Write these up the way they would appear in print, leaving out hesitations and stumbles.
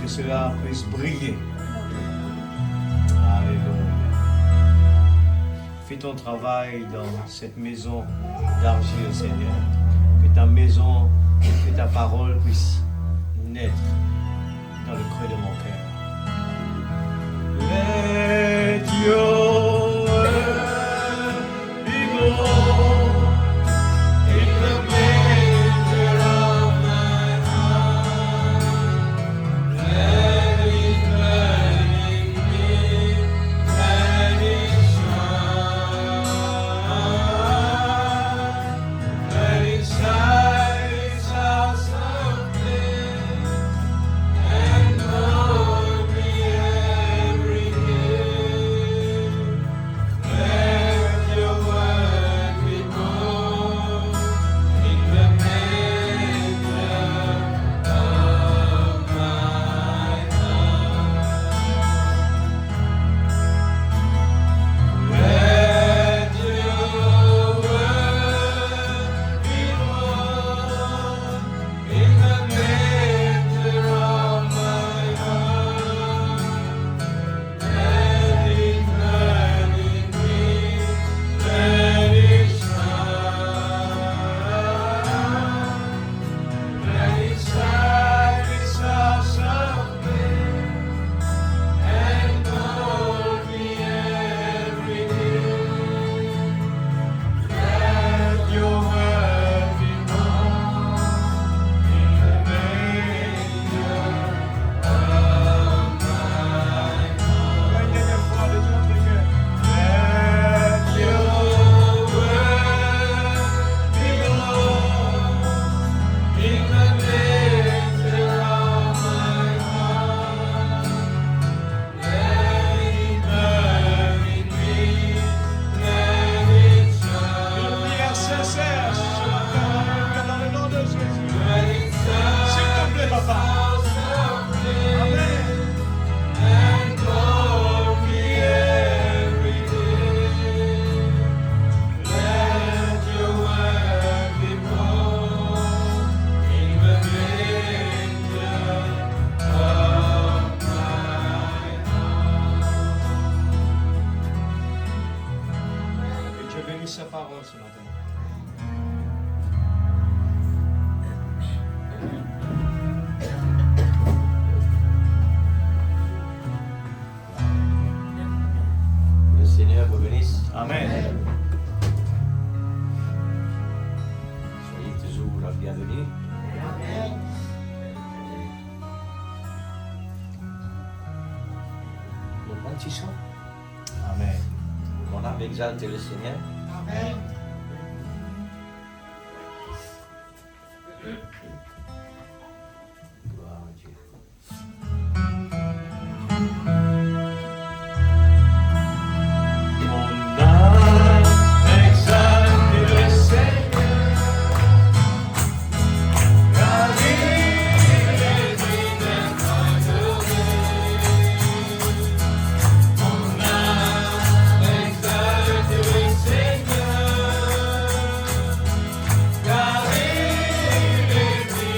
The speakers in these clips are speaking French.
que cela puisse briller. Alléluia. Fais ton travail dans cette maison d'argile, Seigneur. Que ta maison, que ta parole puisse naître dans le creux de mon cœur. Let your word be born in the manger of my heart. Let it burn in me, let it shine. Let it shine its house of flame and hold me every day. Let your word be born in the manger of my heart. Let your word be born in the manger of my heart. Let it burn in me, let it shine. Let it shine its house of flame and hold me every day. Let your word be born in the manger of my heart. Une dernière fois de tout notre cœur. Let your word be born in the manger of my heart. Let it burn in me, let it shine. Une prière sincère ce matin, Alléluia, dans le nom de Jésus. S'il te plaît, papa. Amen. And hold me every day. Let your word be born in the manger of my heart. Que Dieu bénisse sa parole ce matin. Le Seigneur vous bénisse. Amen. Soyez toujours la bienvenue. Le bon petit chant. Amen. Mon âme exalte le Seigneur. Gloire à Dieu. Mon âme exalte le Seigneur, car il est digne adoré. Mon âme exalte le Seigneur, car il est digne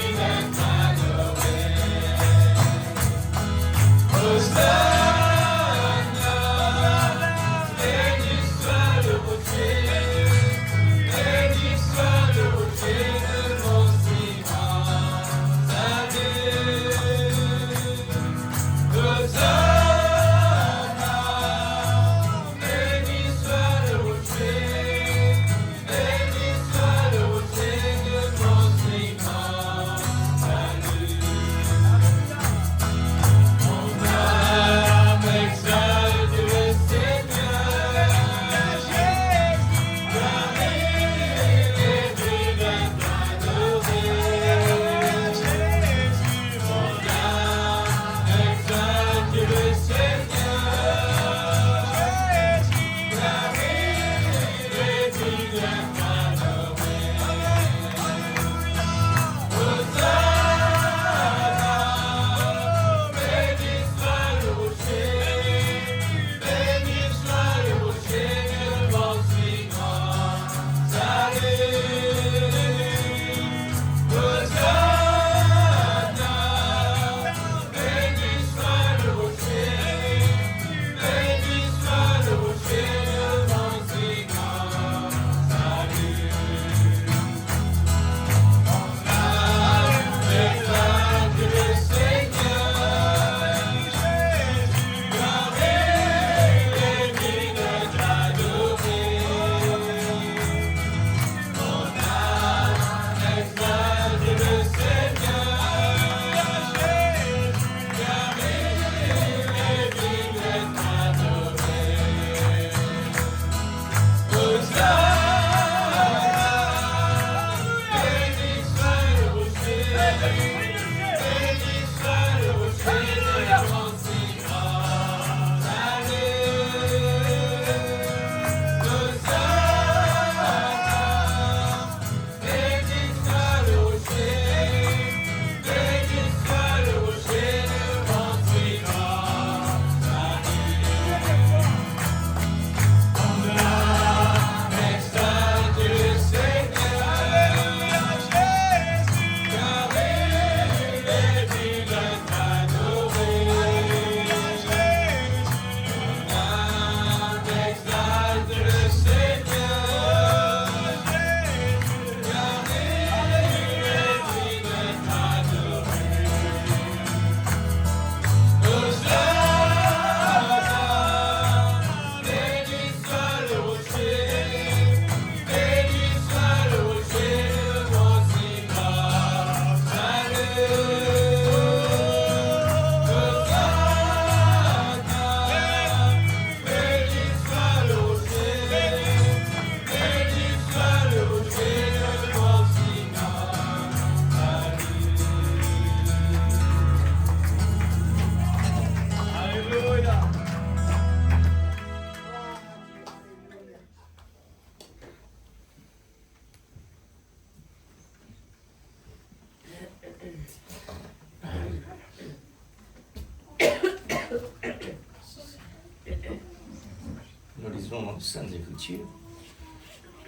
Lisons dans les Saintes Écritures.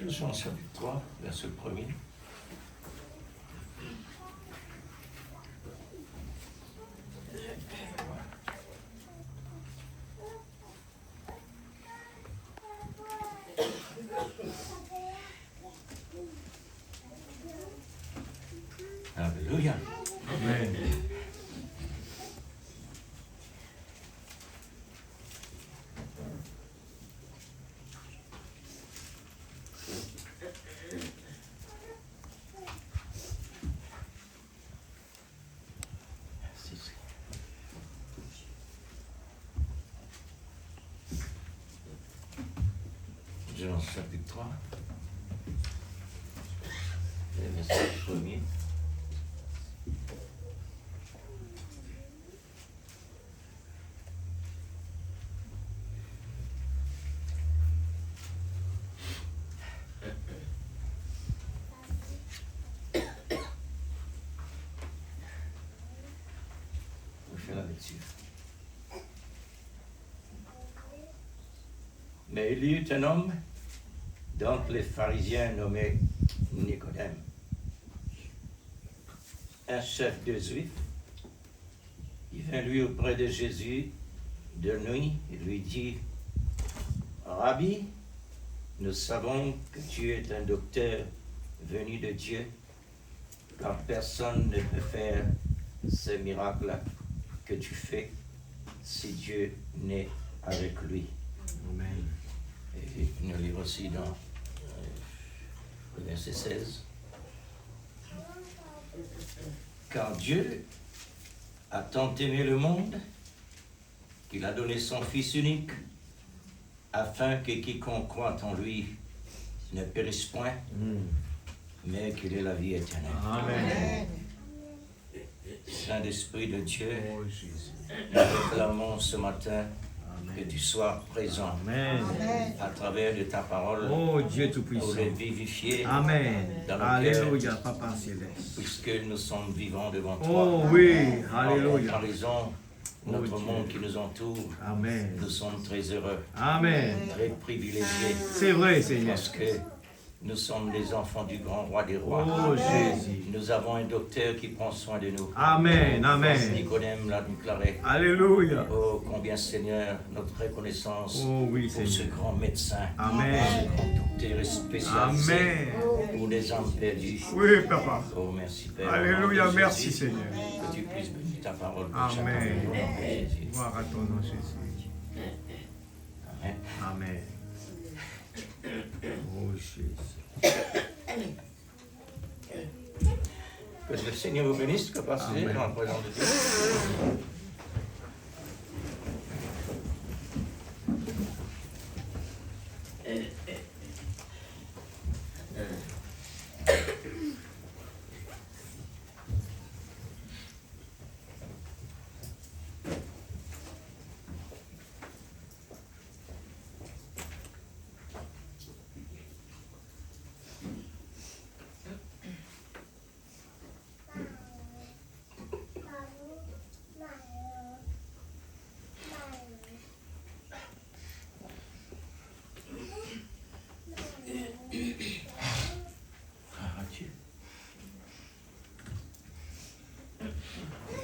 Jean chapitre 3, verset 1er. Alléluia. Amen. Jean chapitre 3, verset 1er. Je fais la lecture. Mais il y eut un homme d'entre les pharisiens nommé Nicodème, un chef des Juifs. Il vint lui auprès de Jésus de nuit et lui dit: Rabbi, nous savons que tu es un docteur venu de Dieu, car personne ne peut faire ces miracles que tu fais si Dieu n'est avec lui. Amen. Et nous lirons aussi dans le verset 16. Car Dieu a tant aimé le monde qu'il a donné son Fils unique, afin que quiconque croit en lui ne périsse point, mais qu'il ait la vie éternelle. Amen. Saint-Esprit de Dieu, Oh Jésus. nous réclamons ce matin que tu sois présent Amen. à travers de ta parole Oh Dieu pour Tout-Puissant. les vivifier, Amen. Dans nos Alléluia, Papa Céleste. puisque nous sommes vivants devant toi. Oh oui, En Alléluia. comparaison, notre Dieu. monde qui nous entoure, Amen. nous sommes très heureux, Amen. très privilégiés, C'est vrai, Seigneur. parce que nous sommes les enfants du grand roi des rois. Oh Jésus. Nous avons un docteur qui prend soin de nous. Amen. Amen. Nicodème l'a déclaré. Alléluia. Oh, combien, Seigneur, notre reconnaissance Oh oui, pour ce Seigneur. grand médecin, Amen. ce grand docteur spécialisé Amen. pour les âmes perdues. Oui, Papa. Oh, merci, Père. Alléluia, Au nom de merci, Jésus, Seigneur. Que tu puisses bénir ta parole pour Amen. chacun. Au nom de Jésus. Gloire à ton nom, Jésus. Amen. Amen. Oh Jésus. Que le Seigneur vous bénisse, que passez Amen. dans la présence de Dieu. Ah, Dieu.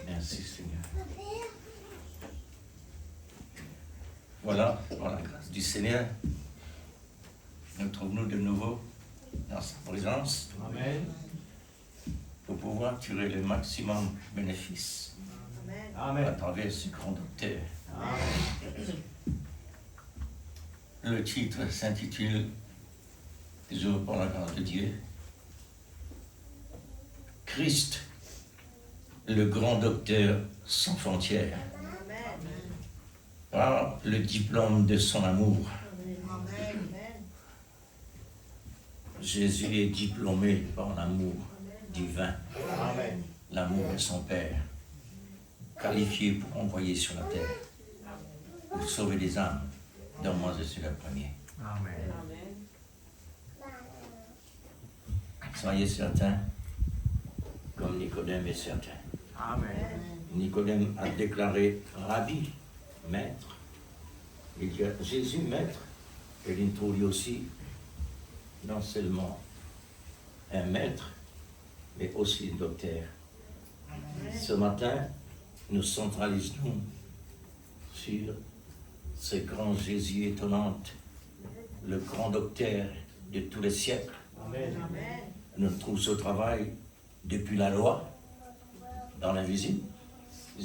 Merci, Seigneur. Voilà, par la grâce du Seigneur, nous trouvons-nous de nouveau dans sa présence Amen. pour pouvoir tirer le maximum bénéfice à Amen. travers ce grand docteur. Amen. Le titre s'intitule, toujours par la grâce de Dieu, Christ, le grand docteur sans frontières, par le diplôme de son amour. Jésus est diplômé par l'amour divin, Amen. l'amour de son Père, qualifié pour envoyer sur la terre, pour sauver des âmes, dont moi je suis le premier. Amen. Soyez certains, comme Nicodème est certain. Amen. Nicodème a déclaré Rabbi, maître. Il dit à Jésus, maître, Et il introduit aussi non seulement un maître, mais aussi un docteur. Ce matin, nous centralisons sur ce grand Jésus étonnant, le grand docteur de tous les siècles. Amen. Nous trouvons ce travail depuis la loi, dans l'invisible,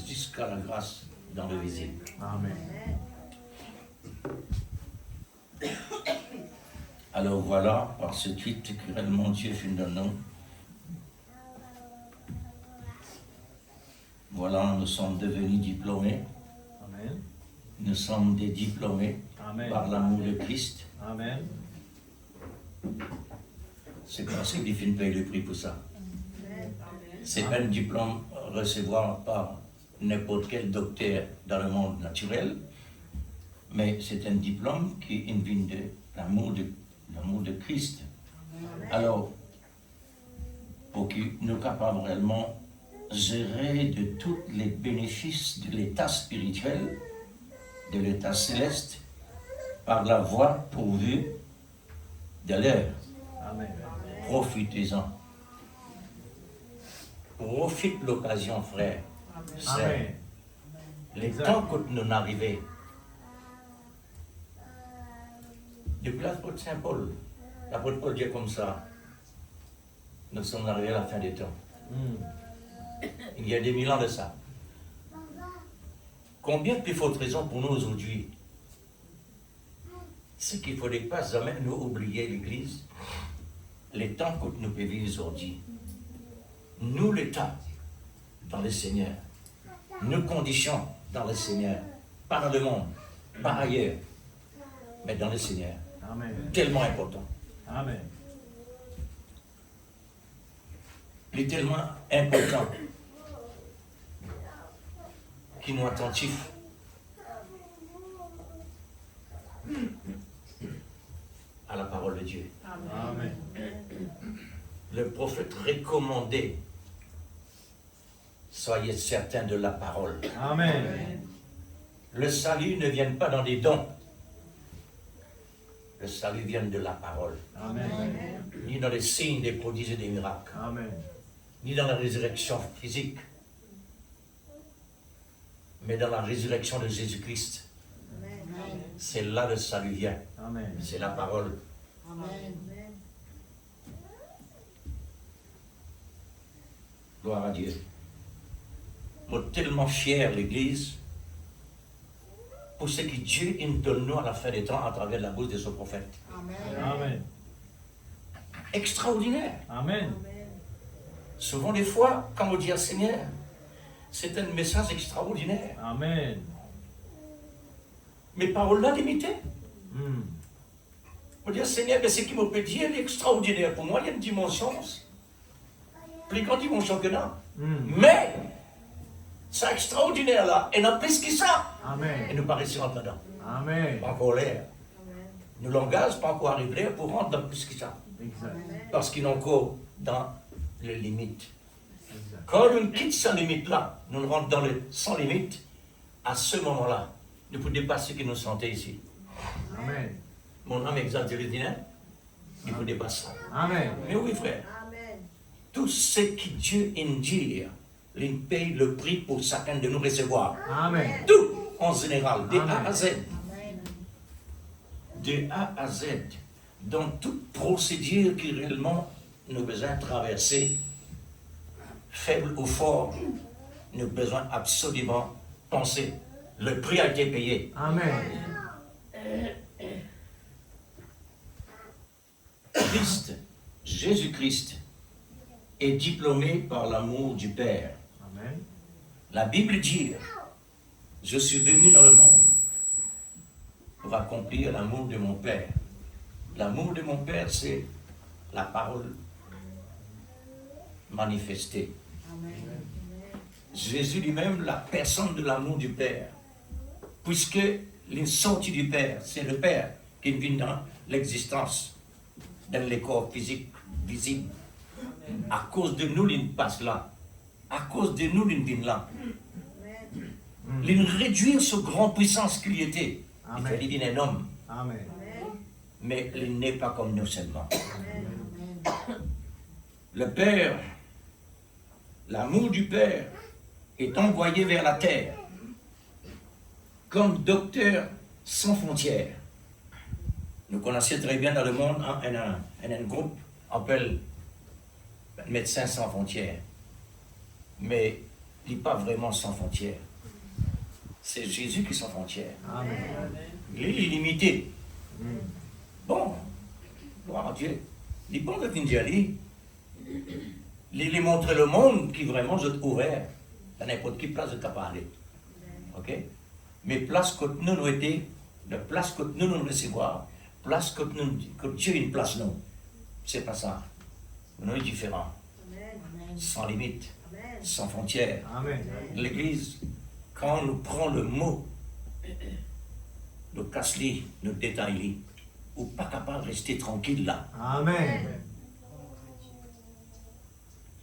jusqu'à la grâce dans le visible. Amen. Alors voilà, par ce tweet que réellement Dieu fait de nous. Voilà, nous sommes devenus diplômés. Amen. Nous sommes des diplômés Amen. par l'amour de Christ. Amen. C'est possible qu'il finisse payer le prix pour ça. C'est pas un diplôme à recevoir par n'importe quel docteur dans le monde naturel, mais c'est un diplôme qui vient de l'amour de Christ. Alors, pour que nous soyons capables réellement de gérer de tous les bénéfices de l'état spirituel, de l'état céleste, par la voie pourvue de l'air. Amen. Profitez-en. Profite l'occasion, frère. Amen. Les Exact. temps que nous arrivons, depuis l'apôtre Saint Paul, l'apôtre Paul dit comme ça, nous sommes arrivés à la fin des temps. Il y a des 1000 ans de ça. Combien de plus fortes raisons pour nous aujourd'hui? C'est qu'il ne faudrait pas jamais nous oublier l'Église, les temps que nous vivons aujourd'hui. Nous, l'État, dans le Seigneur. Nos conditions dans le Seigneur. Pas dans le monde, pas ailleurs, mais dans le Seigneur. Amen. Tellement important. Amen. Il est tellement important qu'ils nous attentifs à la parole de Dieu. Amen. Le prophète recommandait, soyez certains de la parole. Amen. Le salut ne vient pas dans des dons. Le salut vient de la parole. Amen. Ni dans les signes, des prodiges et des miracles. Amen. Ni dans la résurrection physique. Mais dans la résurrection de Jésus-Christ. C'est là le salut vient. Amen. C'est la parole. Gloire à Dieu. Je suis tellement fier, l'Église, pour ce que Dieu nous donne nous à la fin des temps à travers la bouche de ce prophète. Amen. Extraordinaire. Amen. Souvent, des fois, quand on dit à Seigneur, c'est un message extraordinaire. Amen. Mais paroles-là limitées. Mm. On dit, Seigneur, mais ce qui me peut dire est extraordinaire. Pour moi, il y a une dimension, plus grande dimension que là. Mm. Mais, c'est extraordinaire là, et non plus que ça. Et Amen. nous paraissons là-dedans. Amen. Pas encore l'air. Nos langages pas encore arrivés pour rentrer dans plus que ça. Exact. Parce qu'ils sont encore dans les limites. Exact. Quand nous quittons ces limites-là, nous rentrons dans le sans limite, à ce moment-là, nous pouvons dépasser ce que nous sentons ici. Amen. Mon âme exalte le dîner, il faut dépasser ça. Amen. Mais oui, frère, tout ce que Dieu indire, il paye le prix pour chacun de nous recevoir. Amen. Tout en général, de A Amen. à Z. De A à Z. Dans toute procédure qui réellement nous besoin de traverser, faible ou fort, nous besoin absolument penser. Le prix a été payé. Amen. Christ, Jésus-Christ, est diplômé par l'amour du Père. Amen. La Bible dit, je suis venu dans le monde pour accomplir l'amour de mon Père. L'amour de mon Père, c'est la parole manifestée. Jésus lui-même, la personne de l'amour du Père. Puisque les sorties du Père, c'est le Père qui vient dans l'existence, dans les corps physiques, visibles. À cause de nous, il passe là. À cause de nous, il vient là. Il réduire ce grand puissance qu'il était. Il Amen. fait diviner un homme. Amen. mais il n'est pas comme nous seulement. Le Père, l'amour du Père est envoyé vers la terre comme docteur sans frontières. Nous connaissons très bien dans le monde un groupe appelle Médecins sans frontières. Mais il n'est pas vraiment sans frontières. C'est Jésus qui est sans frontières. Amen. Il est illimité. Bon, gloire à Dieu. Il n'est pas de Tinjali. Il montre le monde qui vraiment est ouvert à n'importe quelle place de parler. Ok? Mais place que nous nous été, la place que nous nous recevoir, place que Dieu une place nous. C'est pas ça. Nous sommes différents. Sans limite, sans frontières. Amen. L'Église, quand nous prenons le mot, nous casse-les, nous détaille-les, ou pas capable de rester tranquille là. Amen.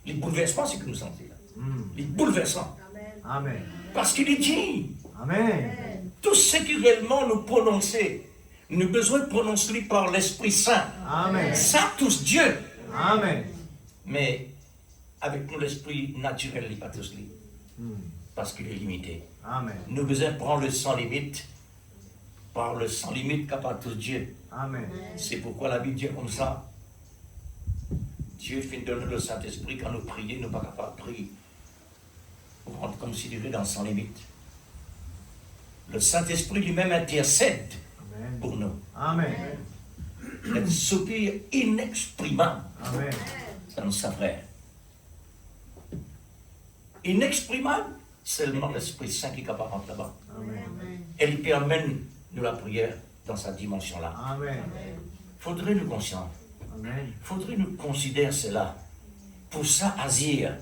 Les bouleversements, c'est que nous sentons là. Les bouleversements. Amen. Parce qu'il est dit, Amen. tout ce qui réellement nous prononçait, nous avons besoin de prononcer par l'Esprit Saint. Amen. Ça tous Dieu. Amen. Mais avec nous, l'esprit naturel n'est pas tous lui, parce qu'il est limité. Amen. Nous besoin de prendre le sans limite, par le sans limite capable tous Dieu. Amen. C'est pourquoi la Bible dit comme ça. Dieu finit de donner le Saint-Esprit quand nous prions, nous ne sommes pas capables de prier. Pour rendre considéré dans sans limite. Le Saint-Esprit lui-même intercède Amen. pour nous. Amen. Un soupir inexprimable. Amen. Ça nous s'affaire. Inexprimable, seulement l'Esprit Saint qui est capable de rentrer là-bas. Amen. Et il permet nous la prière dans cette dimension-là. Amen. Faudrait nous conscients. Amen. Faudrait nous considérer cela. Pour ça, Azir,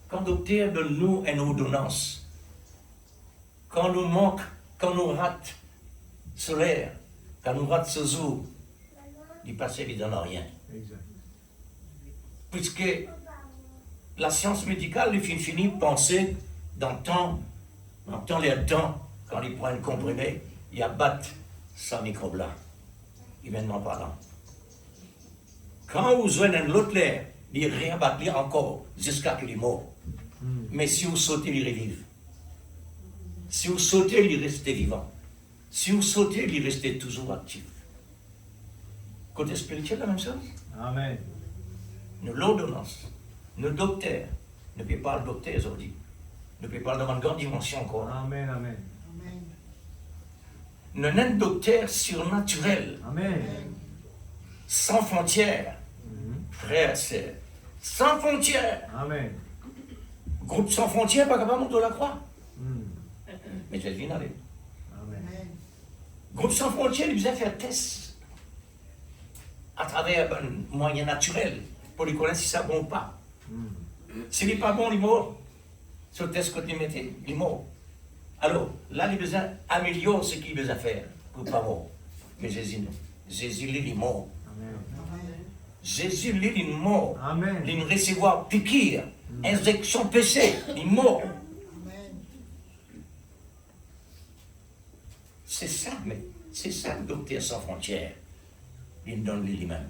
quand docteur donne nous une ordonnance, quand nous manque, quand nous rate solaire, quand nous rate ce jour, il passe évidemment rien. Exact. Puisque la science médicale, il finit de penser dans les temps, quand ils prennent comprimé, ils abattent ce microbe-là. Ils viennent m'en parler. Quand vous avez l'autre l'air, ils réabattent encore jusqu'à qu'il est mort. Mais si vous sautez, il revive. Si vous sautez, il reste vivant. Si vous sautez, il reste toujours actif. Côté spirituel, la même chose. Amen. Nous l'ordonnance, nous docteurs, ne peut pas le docteur aujourd'hui. Ne peut pas dans une grande dimension encore. Amen. Amen. Nous sommes un docteur surnaturel, Amen. sans frontières, frères et sœurs, sans frontières. Amen. Groupe sans frontières, pas capable de monter la croix. Mais je vais aller. Amen. Groupe sans frontières, il faisait faire test à travers un moyen naturel pour lui connaître si ça bon ou pas. S'il n'est pas bon, il est mort. Sur le test que tu mettais, il est mort. Alors, là, il a besoin d'améliorer ce qu'il a besoin de faire pour ne pas mort. Mais Jésus, non. Jésus, il est mort. Amen. Jésus, il est mort. Amen. Il recevoir piqûre, injection péché, il est mort. C'est ça, mais c'est ça le docteur sans frontières. Il donne lui-même.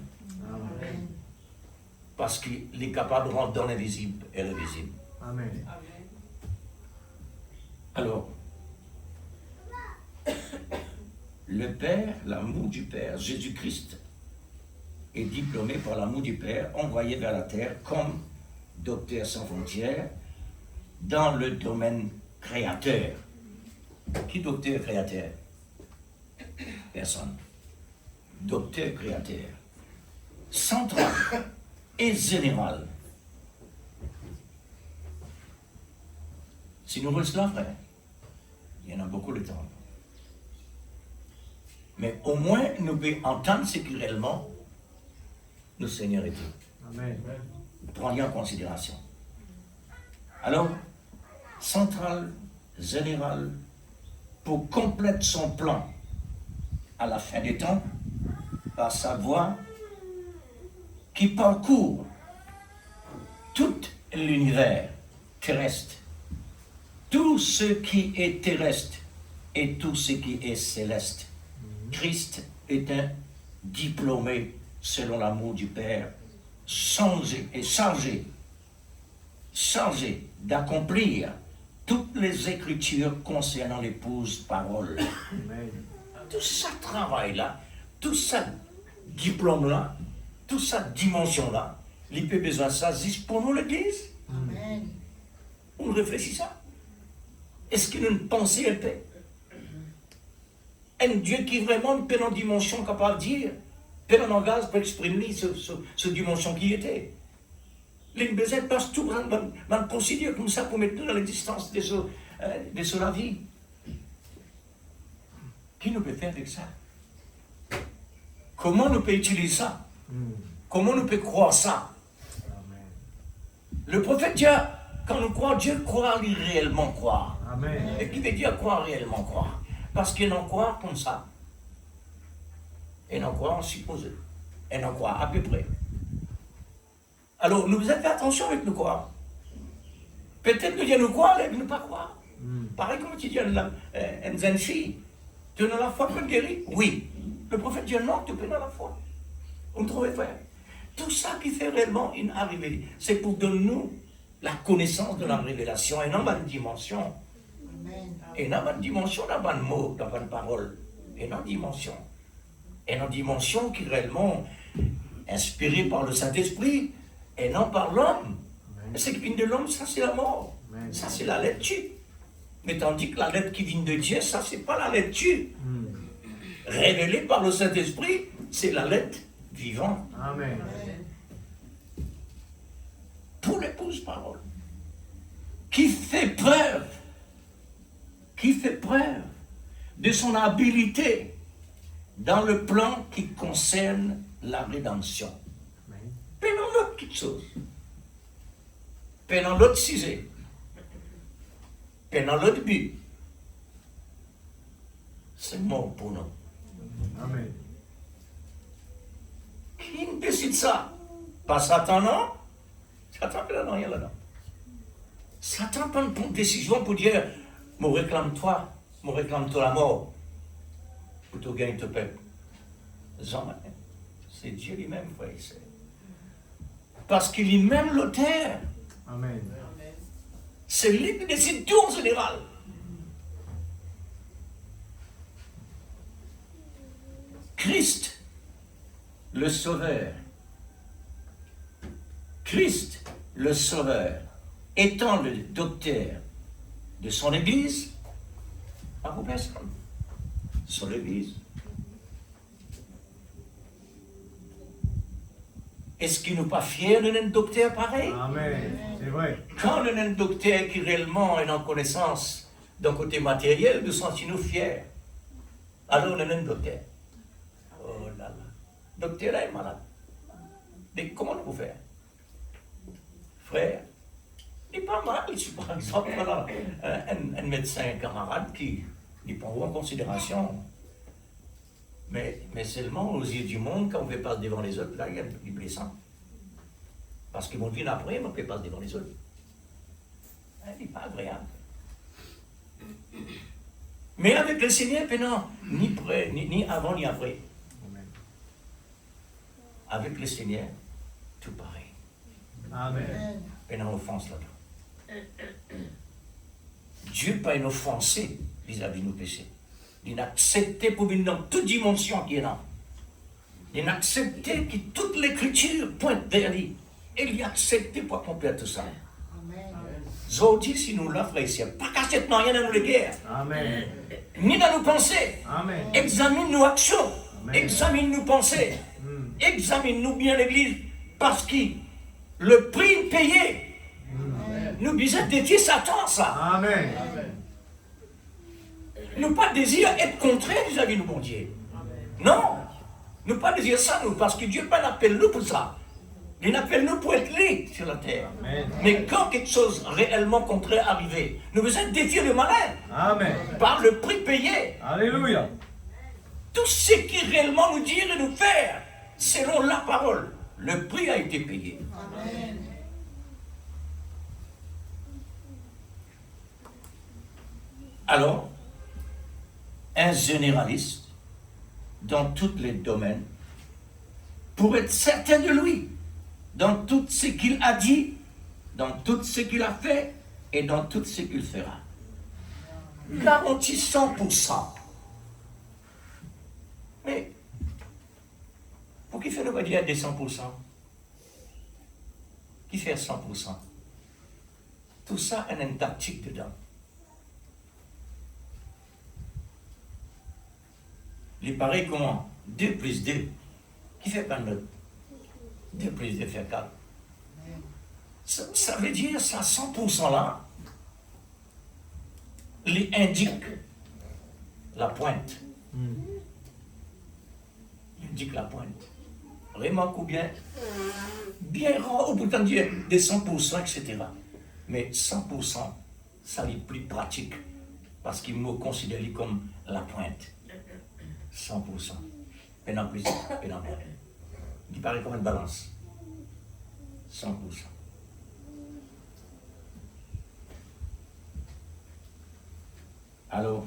Amen. Parce qu'il est capable de rendre dans l'invisible et le visible. Amen. Alors, le Père, l'amour du Père, Jésus-Christ, est diplômé par l'amour du Père, envoyé vers la terre comme docteur sans frontières dans le domaine créateur. Qui docteur créateur? Personne. Docteur créateur. Central et général. Si nous restons là, frère, il y en a beaucoup de temps. Mais au moins, nous pouvons entendre ce que réellement nos Seigneurs étaient. Amen. Prenez en considération. Alors, central, général, pour compléter son plan à la fin des temps, par sa voie qui parcourt tout l'univers terrestre, tout ce qui est terrestre et tout ce qui est céleste. Christ est un diplômé selon l'amour du Père, chargé d'accomplir toutes les écritures concernant l'épouse parole. Amen. Tout ce travail-là, tout ce diplôme-là, toute cette dimension-là, il peut besoin de ça juste pour nous l'Église. Amen. On réfléchit ça. Est-ce qu'il y a une pensée un peu? Un Dieu qui vraiment peut dans une dimension capable de dire, peut dans un langage pour exprimer ce dimension qui était. Les besoins passent tout, on considère comme ça pour mettre nous dans l'existence de la vie. Qui nous peut faire avec ça? Comment nous peut utiliser ça? Comment nous peut croire ça? Amen. Le prophète Dieu, quand nous croyons Dieu, croire lui réellement croire. Amen. Et qui veut dire croire réellement croire? Parce qu'il en croit comme ça. Et en croit en supposé. Et en croit à peu près. Alors, nous devons faire attention avec nous croire. Peut-être nous disons nous croire, mais ne pas croire. Pareil comme tu dis à une jeune fille, tu es dans la foi pour guérir? Oui. Le prophète dit non, tu es dans la foi. On trouve frère. Tout ça qui fait réellement une arrivée, c'est pour donner nous la connaissance de la révélation et non dans une dimension. Amen. Et dans une dimension, dans un mot, dans une parole. Et dans une dimension. Et dans une dimension qui est réellement inspirée par le Saint-Esprit et non par l'homme. Et ce qui vient de l'homme, ça c'est la mort. Amen. Ça c'est la lecture. Mais tandis que la lettre qui vient de Dieu, ça c'est pas la lecture. Révélée par le Saint-Esprit, c'est la lettre vivante Amen. pour l'épouse parole. Qui fait preuve de son habileté dans le plan qui concerne la rédemption. Amen. Prenons l'autre petite chose. Prenons l'autre sujet. Prenons l'autre but. C'est mort pour nous. Amen. Qui décide ça? Pas Satan, non? Satan, non, rien là-dedans. Satan prend une décision pour dire, me réclame-toi la mort, pour te gagner ton peuple. Jamais. C'est Dieu lui-même, frère et sœur. Parce qu'il est même l'auteur. Amen. C'est lui qui décide tout en général. Christ, le Sauveur. Christ, le Sauveur, étant le docteur de son Église, pas pour personne, son Église. Est-ce qu'il n'est pas fier d'un docteur pareil? Amen. C'est vrai. Quand on a un docteur qui réellement est en connaissance d'un côté matériel, nous sentons-nous fiers. Alors on a un docteur. Oh là là. Le docteur là est malade. Mais comment nous pouvons faire? Frère, il n'est pas mal. Je suis par exemple voilà, un médecin camarade qui prend en considération. Mais seulement aux yeux du monde, quand on fait pas devant les autres, là, il y a du blessant. Parce que mon vie après, on ne fait pas devant les autres. Il n'est pas agréable. Mais avec le Seigneur, non, ni près, ni avant, ni après. Amen. Avec le Seigneur, tout pareil. Amen. Et non offense là-dedans. Dieu pas une offensé vis-à-vis de nos péchés. Il a accepté pour venir dans toute dimension qui est là. Il a accepté que toute l'écriture pointe vers lui. Et il a accepté pour accomplir tout ça. Amen. Aujourd'hui, si nous l'offrons ici, pas cacher rien dans nos guerres, Amen. ni dans nos pensées. Amen. Examine nos actions, Amen. examine nos pensées, examine-nous bien l'Église, parce que le prix payé, nous disons défier Satan, ça. Amen. Nous pas désir être contraire vis-à-vis de bon Dieu. Non, nous pas désir ça, nous, parce que Dieu pas l'appelle nous pour ça. Il appelle nous pour être libre sur la terre. Amen. Mais quand quelque chose réellement contraire arrive, nous devons défier le malin Amen. par le prix payé. Alléluia. Tout ce qui réellement nous dire et nous faire, selon la parole, le prix a été payé. Amen. Alors, un généraliste, dans tous les domaines, pour être certain de lui, dans tout ce qu'il a dit, dans tout ce qu'il a fait et dans tout ce qu'il fera. Garantie 100%. Mais, pour qui fait le dire des 100%? Qui fait 100%? Tout ça a une tactique dedans. Il paraît comment? 2 plus 2. Qui fait pas de 2 plus 2 fait 4. Ça veut dire, ça 100% là, il indique la pointe. Il indique la pointe. Remarque bien rare, au bout d'un dire des 100%, etc. Mais 100%, ça est plus pratique, parce qu'il me considère comme la pointe. 100%. Et non plus, et non moins. Il paraît comme une balance. 100%. Alors,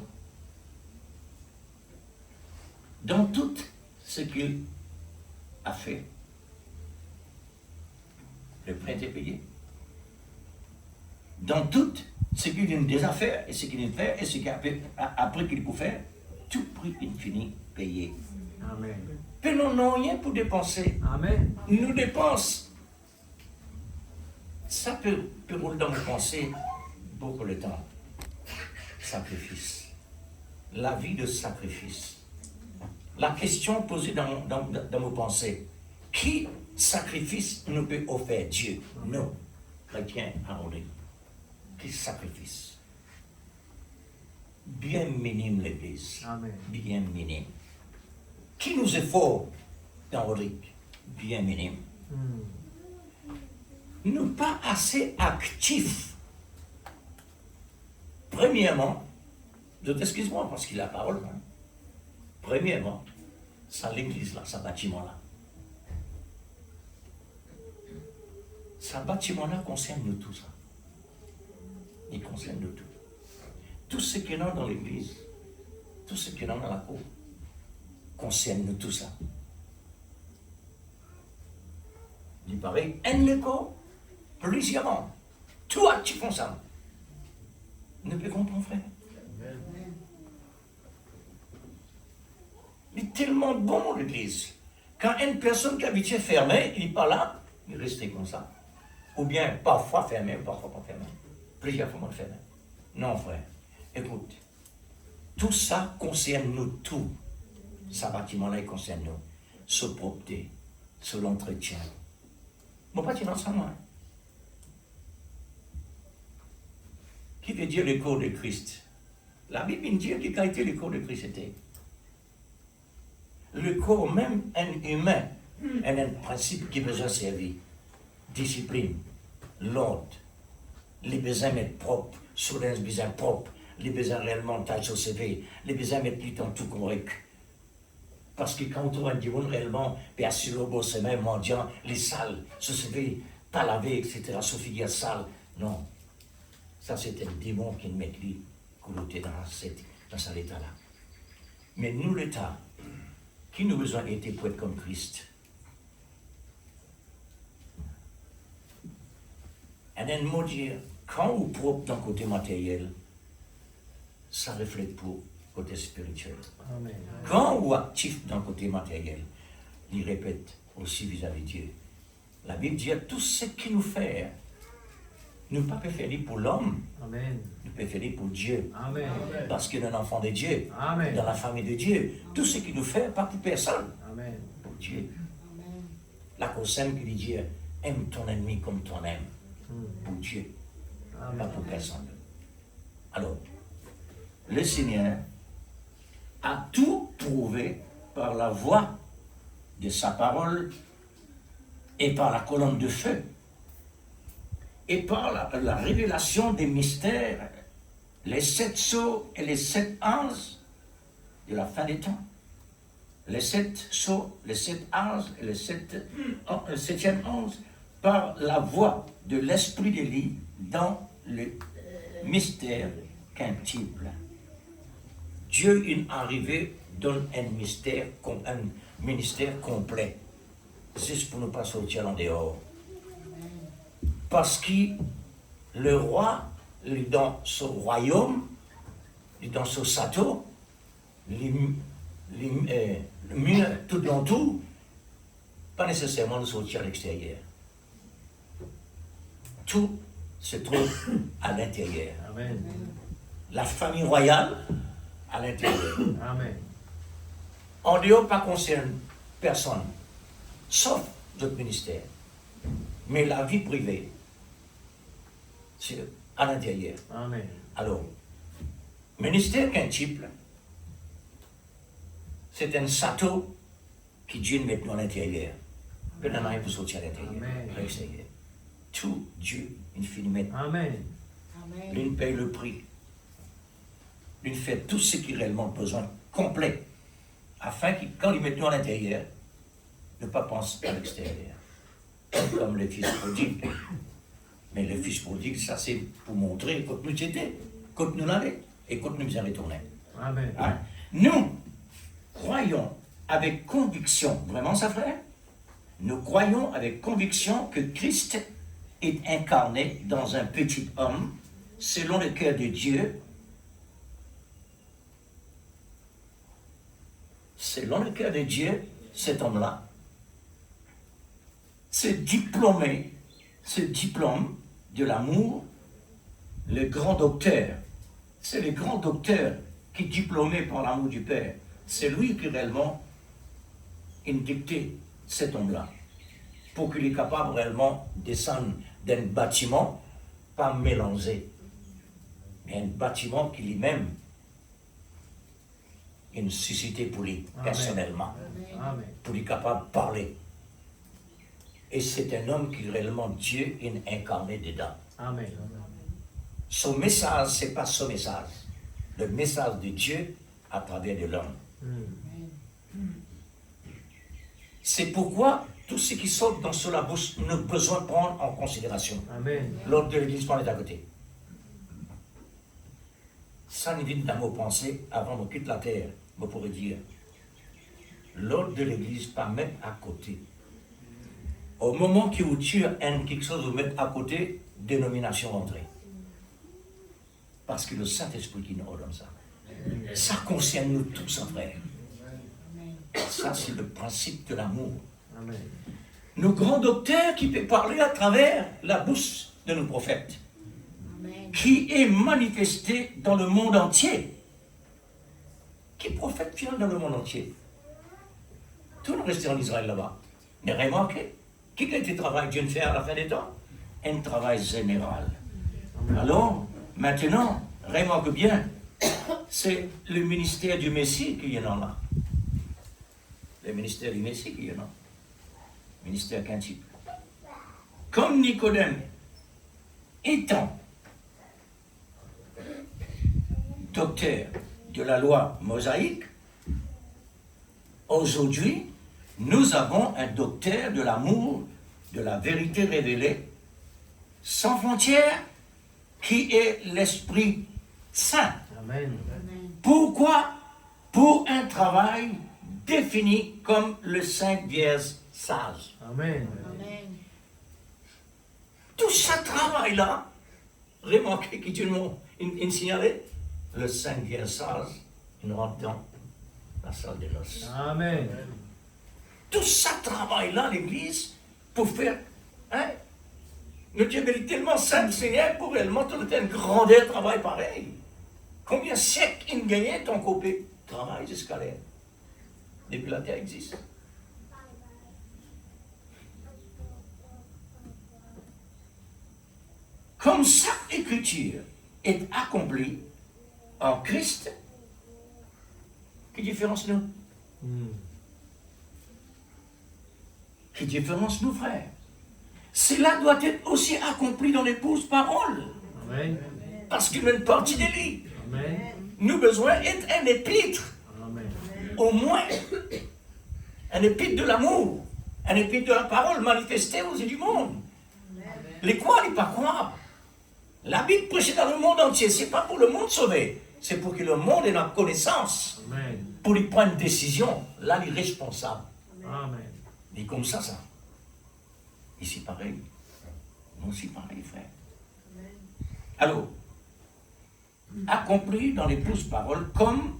dans tout ce qu'il a fait, le prêt est payé. Dans tout ce qu'il a déjà fait, et ce qu'il a fait, et ce qu'il a fait après qu'il peut faire, tout prix infini payé. Amen. Que nous n'avons rien pour dépenser. Amen. Nous dépensons. Ça peut rouler dans nos pensées beaucoup de temps. Sacrifice. La vie de sacrifice. La question posée dans nos pensées. Qui sacrifice nous peut offrir Dieu? Nous, chrétiens à Rodrigue. Qui sacrifice? Bien minime l'Église. Amen. Bien minime. Qui nous est fort dans Rodrigue? Bien minime. Nous pas assez actifs. Premièrement, excuse-moi parce qu'il a la parole. Hein. Premièrement, c'est l'église là, ce bâtiment là. Ce bâtiment là concerne nous tous. Ça. Il concerne nous tous. Tout ce qui est dans l'église, tout ce qui est dans la cour, concerne nous tous. Ça. Il paraît un écho, plusieurs, tout actif ensemble. Nous pouvons comprendre, frère. Il est tellement bon l'église. Quand une personne qui habite fermée, il n'est pas là, il reste comme ça. Ou bien parfois fermé, parfois pas fermé. Plusieurs fois fermé. Non, frère. Écoute, tout ça concerne nous tous. Ce bâtiment-là, il concerne nous. Sa propreté, sur l'entretien. Mon bâtiment, c'est moi. Qui veut dire le corps de Christ? La Bible dit que qualité le corps de Christ était. Le corps même, un humain, a un principe qui a besoin de servir. Discipline, l'ordre, les besoins d'être propres, sur les besoins propres, les besoins réellement tâches au CV, les besoins d'être tout en tout correct. Parce que quand on dit réellement, bien sûr, au beau semaine, mendiant, les salles, se CV, pas lavé, etc., Sophie a sale. Non. Ça, c'est un démon qui met lui, couloté dans cet état-là. Mais nous, l'état, qui nous besoin d'être pour être comme Christ? Et un mot dire, quand vous propre dans le côté matériel, ça reflète pour le côté spirituel. Amen. Quand vous actif dans le côté matériel, il répète aussi vis-à-vis de Dieu. La Bible dit tout ce qu'il nous fait, nous ne pouvons pas faire pour l'homme, Amen. nous pouvons faire pour Dieu. Amen. Parce qu'il est un enfant de Dieu, Amen. dans la famille de Dieu. Tout ce qu'il nous fait, pas pour personne, Amen. pour Dieu. La conscience qui dit aime ton ennemi comme toi-même, pour Dieu, pas Amen. pour personne. Alors, le Seigneur a tout prouvé par la voix de sa parole et par la colonne de feu et par la révélation des mystères, les 7 sceaux et les 7 anges de la fin des temps. Les 7 sceaux, les 7 anges et le 7e ange par la voix de l'esprit de Dieu dans le mystère quintuple. Dieu, une arrivée, donne un ministère complet. juste pour ne pas sortir en dehors. Parce que le roi, il est dans son royaume, il est dans son château, le mur tout dans tout, pas nécessairement de sortir à l'extérieur. Tout se trouve à l'intérieur. Amen. La famille royale, à l'intérieur. Amen. En dehors, pas concerne personne, sauf notre ministère. Mais la vie privée, c'est à l'intérieur. Amen. Alors, ministère quintuple, c'est un château qui Dieu met à l'intérieur. Que n'a rien pour sortir à l'intérieur, Amen. à l'extérieur. Tout Dieu infiniment. Amen. Amen. L'une paye le prix. L'une fait tout ce qu'il a réellement besoin, complet, afin que quand il met à l'intérieur, ne pas penser à l'extérieur. Comme le fils prodigue. Mais le fils prodigue, ça c'est pour montrer quand nous étions, quand nous l'avons et quand nous y retournés. Amen. Hein? Nous croyons avec conviction, vraiment ça frère, nous croyons avec conviction que Christ est incarné dans un petit homme, selon le cœur de Dieu, selon le cœur de Dieu, cet homme-là, ce diplôme de l'amour, le grand docteur, c'est le grand docteur qui est diplômé par l'amour du Père. C'est lui qui réellement a dicté cet homme-là, pour qu'il est capable réellement de descendre d'un bâtiment, pas mélangé, mais un bâtiment qui lui-même a une suscité pour lui, Amen. personnellement, Amen. pour lui capable de parler. Et c'est un homme qui réellement Dieu est incarné dedans. Amen. Son message, ce n'est pas son message. Le message de Dieu à travers de l'homme. C'est pourquoi tout ce qui sort dans sur la bouche, nous avons besoin de prendre en considération. Amen. L'ordre de l'église est à côté. Ça nous vient dans nos pensées avant de quitter la terre. On pourrait dire, l'ordre de l'église pas mettre à côté. Au moment où tu as quelque chose à mettre à côté, dénomination entrée. Parce que le Saint-Esprit qui nous ordonne ça. Ça concerne nous tous, frère. Ça, c'est le principe de l'amour. Amen. Nos grands docteurs qui peuvent parler à travers la bouche de nos prophètes, Amen. qui est manifesté dans le monde entier. Qui prophète vient dans le monde entier? Tout le reste en Israël là-bas. Mais remarquez, qui a été travail Dieu fait à la fin des temps? Un travail général. Alors, maintenant, remarque bien, c'est le ministère du Messie qui est là. Le ministère du Messie qui est là. Ministère quintuple. Comme Nicodème, étant docteur de la loi mosaïque, aujourd'hui, nous avons un docteur de l'amour, de la vérité révélée, sans frontières, qui est l'Esprit Saint. Amen. Amen. Pourquoi? Pour un travail défini comme le Saint Vierge sage. Amen. Amen. Tout ce travail-là, remarquez que Dieu nous a signalé, le Saint Vierge sage, il rentre dans la salle de noces. Amen. Tout ce travail-là, l'Église, pour faire, hein, notre Dieu est tellement saint, Seigneur, pour réellement te donner un grandeur travail pareil. Combien de siècles il gagnait ton copé? Travail jusqu'à l'air. Depuis la terre existe. Comme chaque écriture est accomplie en Christ, qui différence nous? Qui différence nous, frères? Cela doit être aussi accompli dans l'épouse parole. Amen. Parce qu'il y a une partie de lui. Amen. Nous avons besoin d'être un épître. Amen. Au moins, un épître de l'amour. Un épître de la parole manifestée aux yeux du monde. Les croire, les pas croire. La Bible prêchée dans le monde entier, ce n'est pas pour le monde sauvé. C'est pour que le monde ait la connaissance. Amen. Pour lui prendre une décision. Là, il est responsable. Amen. Il est comme ça. Ici, pareil. Nous aussi, pareil, frère. Alors, accompli dans les 12 paroles comme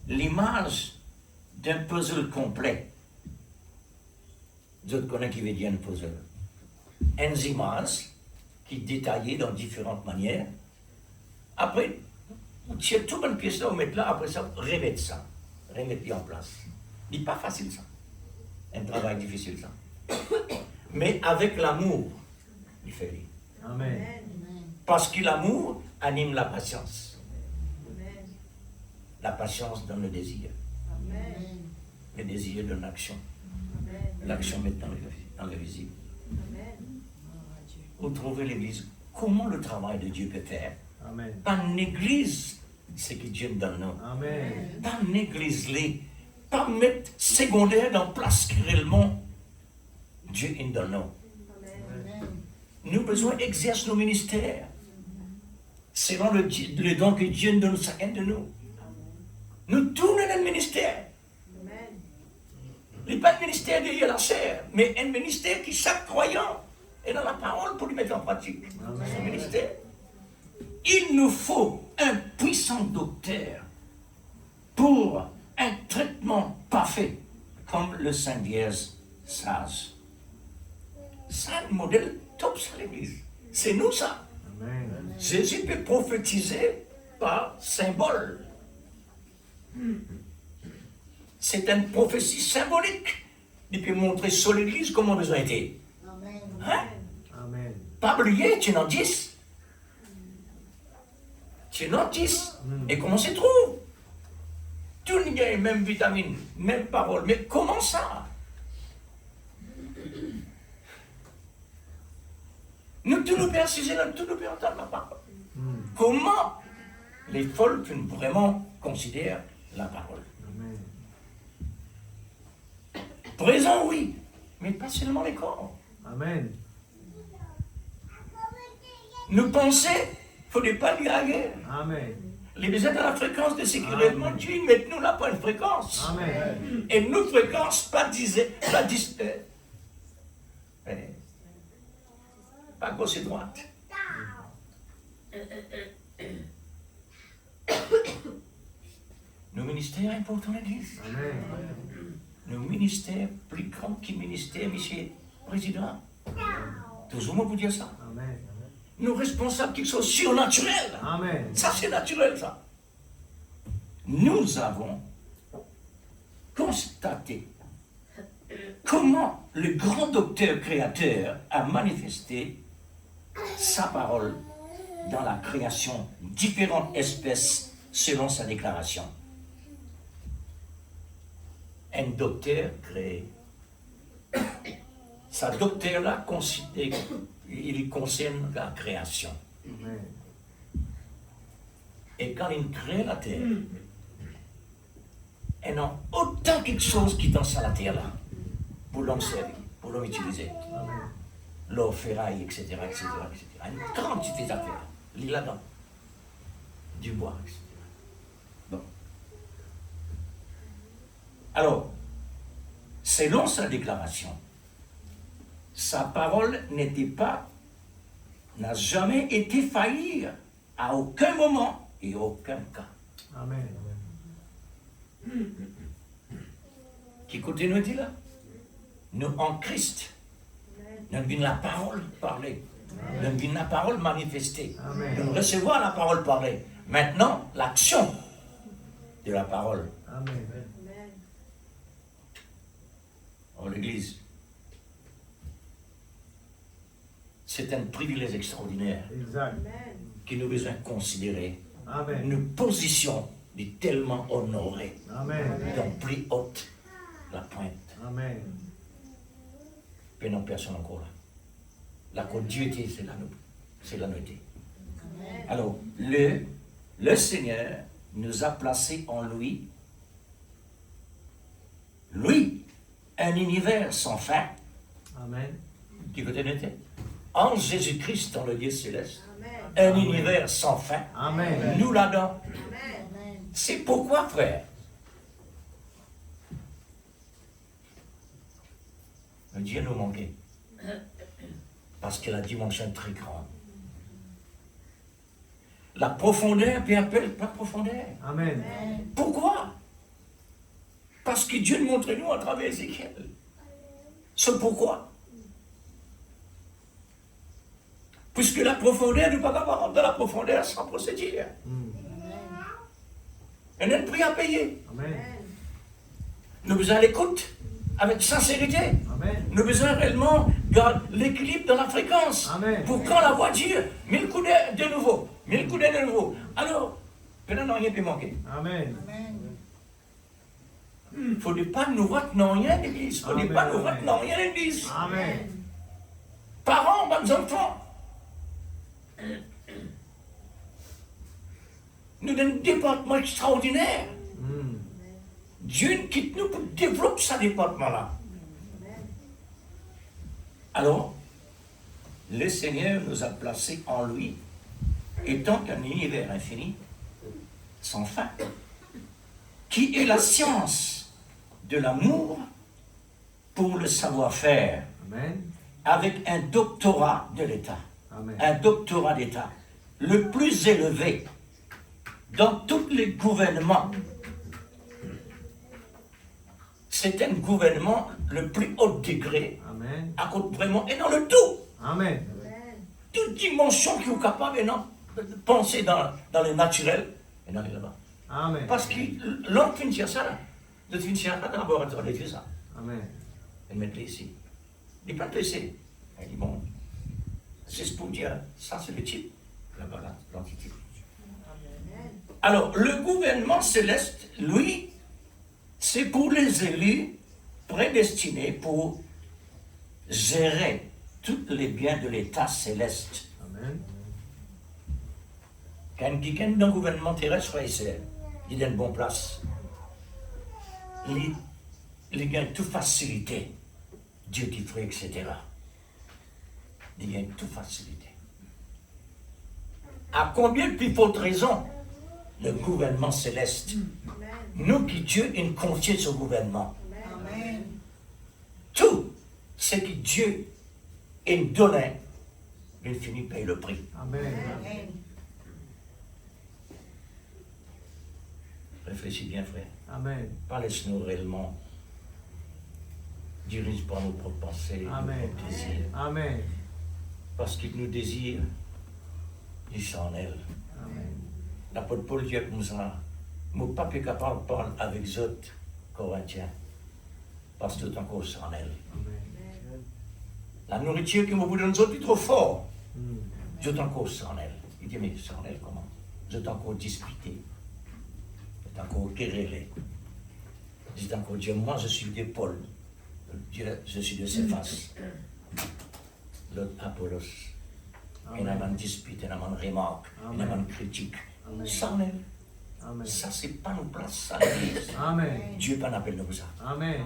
l'image d'un puzzle complet. Vous connaissez qui veut dire un puzzle? Une image qui est détaillée dans différentes manières. Après, vous tirez toute une pièce là, vous mettez là, après ça, vous remettez ça. Remettez en place. Ce n'est pas facile ça. Un travail difficile ça. Mais avec l'amour, il fait rire. Amen. Parce que l'amour anime la patience. La patience donne le désir. Le désir donne l'action. L'action met dans le visible. Vous trouvez l'Église. Comment le travail de Dieu peut faire? Amen. Pas néglige ce que Dieu donne nous. Amen. Pas négliger-les. Pas mettre secondaire dans place que réellement Dieu nous donne nous. Nous avons besoin d'exercer nos ministères selon le don que Dieu nous donne chacun de nous. Nous tournons dans le ministère. Il n'est pas un ministère de la chair, mais un ministère qui chaque croyant est dans la parole pour lui mettre en pratique. Ce ministère. Il nous faut un puissant docteur pour un traitement parfait, comme le Saint Vierge sage. C'est un modèle top sur l'Église. C'est nous ça. Amen. Jésus peut prophétiser par symbole. C'est une prophétie symbolique. Il peut montrer sur l'Église comment besoin était. Hein? Amen. Pas oublier, tu en 10. Tu en 10. Et comment se trouve? Tout le monde a les mêmes vitamines, même paroles. Mais comment ça? Nous tous nous persisons, nous tous nous entendre la parole. Comment les folles vraiment considèrent la parole? Amen. Présent, oui, mais pas seulement les corps. Amen. Nous pensons, il ne faudrait pas lui ailleurs. Amen. Les besoins de la fréquence de sécurité, Dieu, mettez-nous là pour une fréquence. Amen. Et nous, fréquence, pas pas gauche et droite. Nos ministères importants, l'Église. Amen. Nos ministères plus grands que le ministère, monsieur le Président. Toujours moi vous dire ça. Amen. Nos responsables qui sont surnaturels. Amen. Ça, c'est naturel, ça. Nous avons constaté comment le grand docteur créateur a manifesté sa parole dans la création de différentes espèces selon sa déclaration. Un docteur créé. Sa docteur-là, il concerne la création. Amen. Et quand il crée la terre, il y a autant quelque chose qui est dans la terre-là, pour l'homme servir, pour l'homme utiliser. Amen. L'eau, ferraille, etc., etc., etc. Une quantité d'affaires. Il est là-dedans. Du bois, etc. Bon. Alors, selon sa déclaration, sa parole n'a jamais été faillir à aucun moment et aucun cas. Amen. Qui côté nous dit là? Nous en Christ. Nous avons la parole parlée. Nous avons la parole manifestée. Amen. Nous recevons la parole parlée. Maintenant, l'action de la parole. Amen. Oh, l'Église, c'est un privilège extraordinaire Exact. que nous devons considérer. Amen. Une position de tellement honorée, Amen. dans plus haute la pointe. Amen. Mais non, personne encore là. La continuité, c'est la noté. Alors, le Seigneur nous a placés en lui, un univers sans fin, Amen. qui peut être en Jésus-Christ dans le Dieu céleste, un univers sans fin, Amen. nous là-dedans. C'est pourquoi, frère, Dieu nous manquait. Parce que la dimension est très grande. La profondeur, Pierre appelle pas profondeur. Amen. Pourquoi? Parce que Dieu nous montre nous à travers Ézéchiel. C'est pourquoi. Puisque la profondeur, nous ne pouvons pas rentrer dans la profondeur sans procédure. On a un prix à payer. Amen. Nous avons besoin à l'écoute, avec sincérité. Amen. Nous avons besoin réellement de l'équilibre dans la fréquence. Amen. Pour quand la voiture, 1000 coups de nouveau, 1000 coups de nouveau. Alors, maintenant, rien ne peut manquer. Amen. Il ne faut pas nous rater dans rien d'église. Il ne faut pas nous rater dans rien d'église. Amen. Parents, bonnes enfants. Nous avons un département extraordinaire. Dieu quitte nous pour développer ce département-là. Alors, le Seigneur nous a placés en lui, étant un univers infini, sans fin, qui est la science de l'amour pour le savoir-faire, Amen. avec un doctorat de l'État. Amen. Un doctorat d'État, le plus élevé dans tous les gouvernements. C'est un gouvernement le plus haut degré, Amen. à cause vraiment, et dans le tout. Amen. Toute dimension qui est capable de penser dans le naturel, et dans là-bas. Amen. Parce que l'homme finit sur ça, de finir ça dans le laboratoire de Dieu, ça. Amen. Elle met ici. Il n'est pas PC. Elle dit, bon, c'est pour dire, ça c'est le type, là-bas, l'entité. Alors, le gouvernement céleste, lui, c'est pour les élus prédestinés pour gérer tous les biens de l'État céleste. Amen. Quand quelqu'un dans le gouvernement terrestre, il a une bonne place. Il gagne toute facilité. Dieu qui fait, etc. Il gagne toute facilité. À combien de plus forte raison le gouvernement céleste? Nous qui Dieu nous confie ce gouvernement. Tout ce que Dieu nous donnait, il finit par payer le prix. Amen. Réfléchis bien, frère. Amen. Pas laisse-nous réellement dirige par nos propres pensées, nos Amen. propres désirs. Amen. Parce qu'il nous désire, il s'en elle. Amen. L'apôtre Paul dit comme ça, mon pape capable parle avec les autres Corinthiens, parce que tout encore s'en elle. Amen. La nourriture que vous donne, c'est trop fort. Mm. Je encore s'en elle. Il dit, mais s'en elle comment? Je encore disputé. Je encore querellé. Je encore dit, moi je suis de Paul. Dieu, je suis de Céphas. L'autre Apollos. Il y a une dispute, il y a une remarque, il y a une critique. Amen. S'en elle. Amen. Ça, c'est pas nos places à l'église. Amen. Dieu pas n'appelle nous ça. Amen.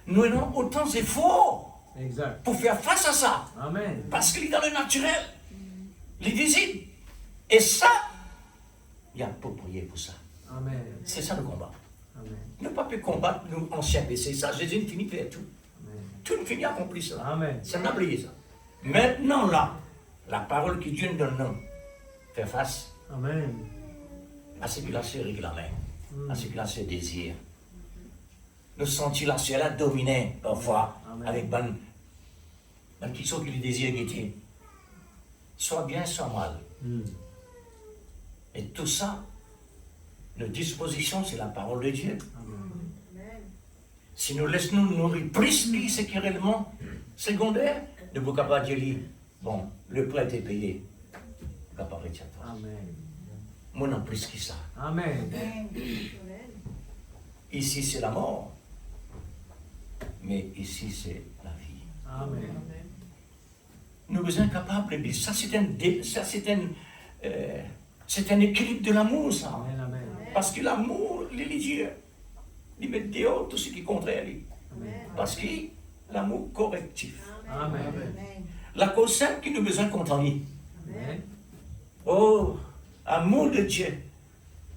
Nous avons autant d'efforts Exact. pour faire face à ça. Amen. Parce qu'il est dans le naturel, il est visible. Et ça, il y a pour prier pour ça. Amen. C'est ça le combat. Amen. Nous ne pouvons pas combattre, nous, anciens PC. Ça, Jésus ne finit faire tout. Amen. Tout ne finit accompli ça. Amen. C'est un oublié ça. Maintenant, là, la parole que Dieu nous donne, nous, faire face Amen. à ce qu'il a se réclamer, à ce qu'il a se désir. Nous sentons la ciel à dominer parfois Amen. avec ban qui sont qui les désirs qui étaient. Soit bien, soit mal. Mm. Et tout ça, nos dispositions, c'est la parole de Dieu. Amen. Si nous laissons nous nourrir plus de ce qui est réellement secondaire, ne vous pas dire, bon, le prêt est payé. Capable de toi. Amen. Moi non plus que ça. Amen. Ici c'est la mort, mais ici c'est la vie. Amen. Nous sommes incapables de ça, c'est un équilibre de l'amour, ça. Amen. Amen. Parce que l'amour, il est Dieu. Il met dehors tout ce qui est contraire. Parce que l'amour correctif. Amen. La cause simple qui nous a besoin de contenir. Amen. Oh, amour de Dieu.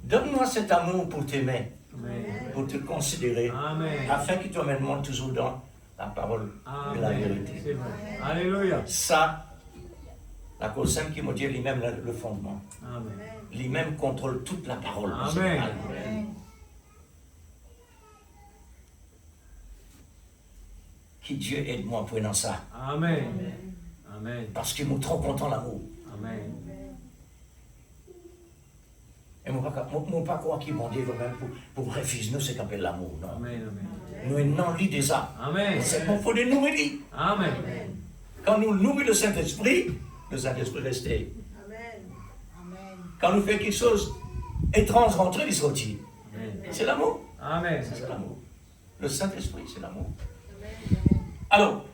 Donne-moi cet amour pour t'aimer, Amen. pour te considérer, Amen. afin que tu emmènes toujours dans la parole de la Amen. vérité. C'est vrai. Alléluia. Ça, la Colossaire qui me dit lui-même le fondement. Amen. Lui-même contrôle toute la parole. Amen. Qui Dieu aide-moi pour dans ça. Amen. Amen. Parce qu'il me trop content l'amour. Amen. Et mon pas croire qu'il m'a dit vraiment pour refuser nous, c'est qu'on appelle l'amour. Non. Amen. Amen. Nous non lit déjà. Amen. C'est bon, il faut les nourrir. Amen. Quand nous nourrissons le Saint-Esprit reste. Amen. Quand nous faisons quelque chose étrange rentrer, il sortit. Amen. C'est l'amour. Amen. C'est l'amour. Le Saint-Esprit, c'est l'amour. Alors,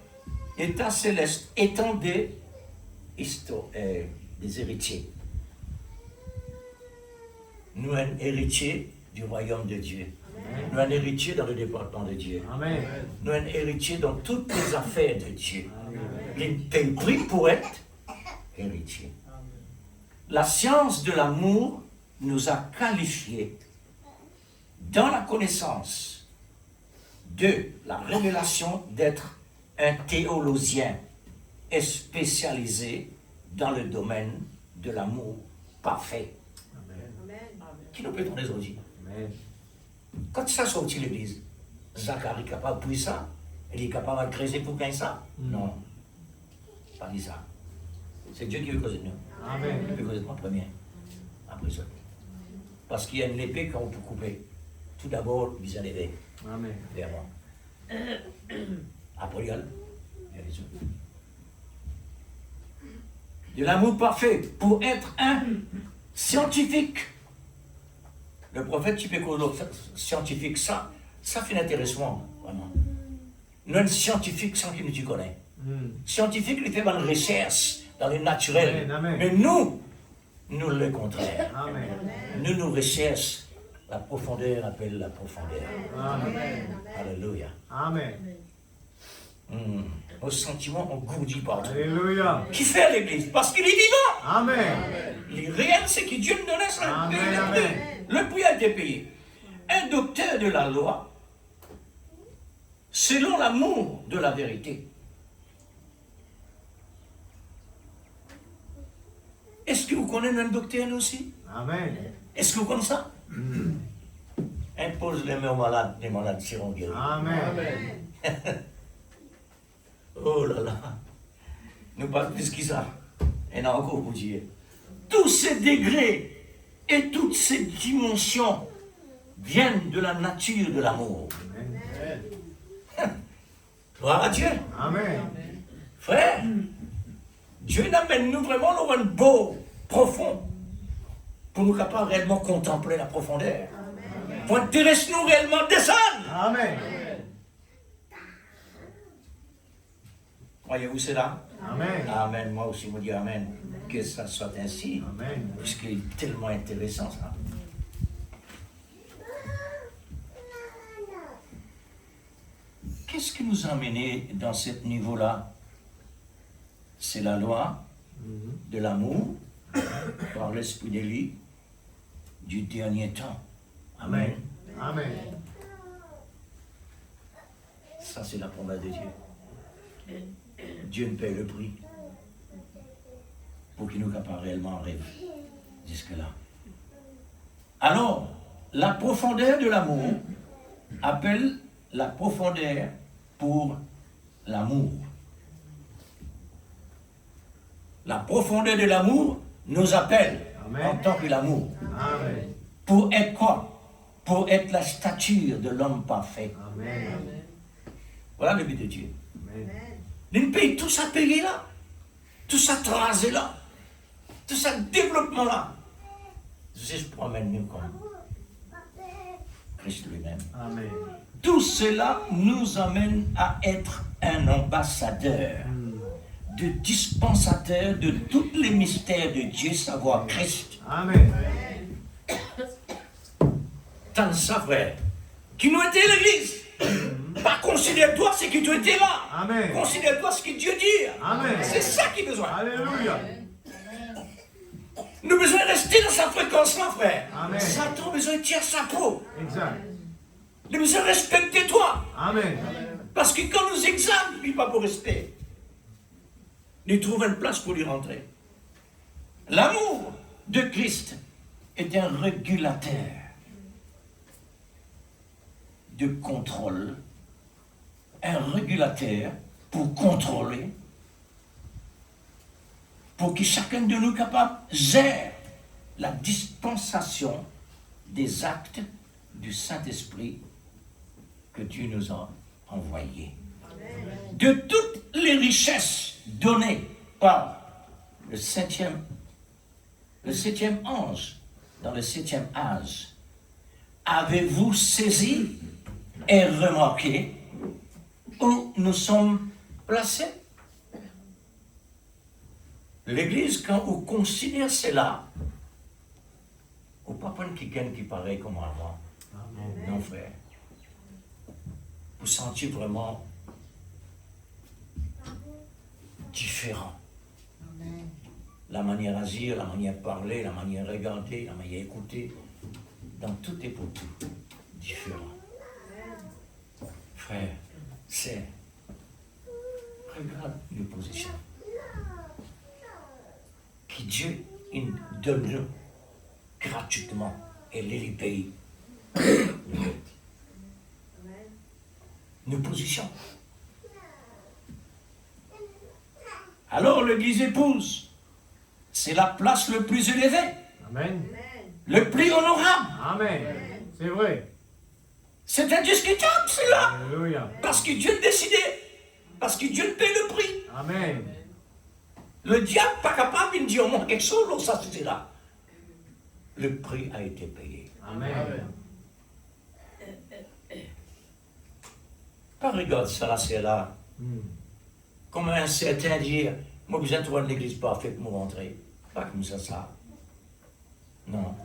État céleste étant des héritiers. Nous sommes héritiers du royaume de Dieu. Nous sommes héritiers dans le département de Dieu. Amen. Nous sommes héritiers dans toutes les affaires de Dieu. Amen. Les pays pris pour être héritiers. La science de l'amour nous a qualifiés dans la connaissance de la révélation d'être un théologien et spécialisé dans le domaine de l'amour parfait. Amen. Qui nous peut on aujourd'hui? Amen. Quand ça sortit l'église, Zacharie est capable de prendre ça, il est capable de creuser pour gagner ça? Non, pas dit ça. C'est Dieu qui veut causer de nous. Amen. Il peut causer de moi premier, après ça. Parce qu'il y a une épée qu'on peut couper. Tout d'abord, il a levé Amen. vers moi. Après, il y a les autres. De l'amour parfait pour être un scientifique. Le prophète, tu peux être scientifique, ça fait intéressant, vraiment. Nous, un scientifique sans qui nous tu connais. Scientifique, il fait une recherche dans le naturel. Amen, amen. Mais nous le contraire. Amen. Nous recherchons la profondeur, appelle la profondeur. Amen. Alléluia. Amen. Au sentiment, on gourdit partout. Alléluia. Qui fait l'église? Parce qu'il est vivant. Amen. Le réel, c'est que Dieu nous donnait ça. Amen, Le amen. prix. Le prix a été payé. Un docteur de la loi, selon l'amour de la vérité. Est-ce que vous connaissez un docteur nous aussi? Amen. Est-ce que vous connaissez ça? Impose les mains aux malades, les malades seront guéris. Amen. Oh là là, nous parlons plus que ça. Et là encore pour dire, tous ces degrés et toutes ces dimensions viennent de la nature de l'amour. Gloire à Dieu. Amen. Frère, Dieu n'amène nous vraiment dans un beau, profond, pour nous capables réellement contempler la profondeur. Pour intéresser nous réellement descendre. Amen. Croyez-vous cela? Amen. Amen. Moi aussi, je me dis Amen. Que ça soit ainsi. Amen. Puisqu'il est tellement intéressant ça. Qu'est-ce qui nous a amené dans ce niveau-là? C'est la loi de l'amour par l'esprit de lui du dernier temps. Amen. Amen. Ça, c'est la promesse de Dieu. Dieu nous paye le prix pour qu'il nous capable réellement rêver jusque-là. Alors, la profondeur de l'amour appelle la profondeur pour l'amour. La profondeur de l'amour nous appelle Amen. en tant que l'amour. Amen. Pour être quoi? Pour être la stature de l'homme parfait. Amen. Voilà le but de Dieu. Amen. Il paye tout ça payé là, tout ça tracé là, tout ça développement là. Je promène nous comme Christ lui-même. Amen. Tout cela nous amène à être un ambassadeur, de dispensateur de tous les mystères de Dieu, savoir Christ. Amen. Tant ça, frère, qui nous était l'église. Pas considère-toi ce que tu étais là. Amen. Considère-toi ce que Dieu dit. Amen. C'est ça qui a besoin. Alléluia. Nous avons besoin de rester dans sa fréquence-là, frère. Amen. Satan a besoin de tirer sa peau. Exact. Nous avons besoin de respecter toi. Amen. Parce que quand nous examinons, il pas pour respect. Nous trouvons une place pour lui rentrer. L'amour de Christ est un régulateur de contrôle, un régulateur pour contrôler, pour que chacun de nous capable gère la dispensation des actes du Saint-Esprit que Dieu nous a envoyés. De toutes les richesses données par le septième ange dans le 7e âge, avez-vous saisi et remarqué où nous sommes placés? L'Église, quand on considère cela, on ne peut pas prendre quelqu'un qui paraît comme avant. Non, frère. Vous sentez vraiment différent. La manière d'agir, la manière de parler, la manière de regarder, la manière d'écouter, dans tout et pour tout, différent. Frère, c'est, regarde nos positions. Que Dieu il donne nous gratuitement et les pays. Nos positions. Alors l'Église épouse, c'est la place le plus élevée, Amen. le plus honorable. Amen. C'est vrai. C'est indiscutable cela, Alléluia. parce que Dieu a décidé, parce que Dieu paie le prix. Amen. Le diable n'est pas capable de dire au moins quelque chose, donc ça c'est là. Le prix a été payé. Amen. Pas regarde ça, c'est là. Comme un certain dire, moi vous êtes de l'église parfaite pour rentrer. Pas comme ça. Non.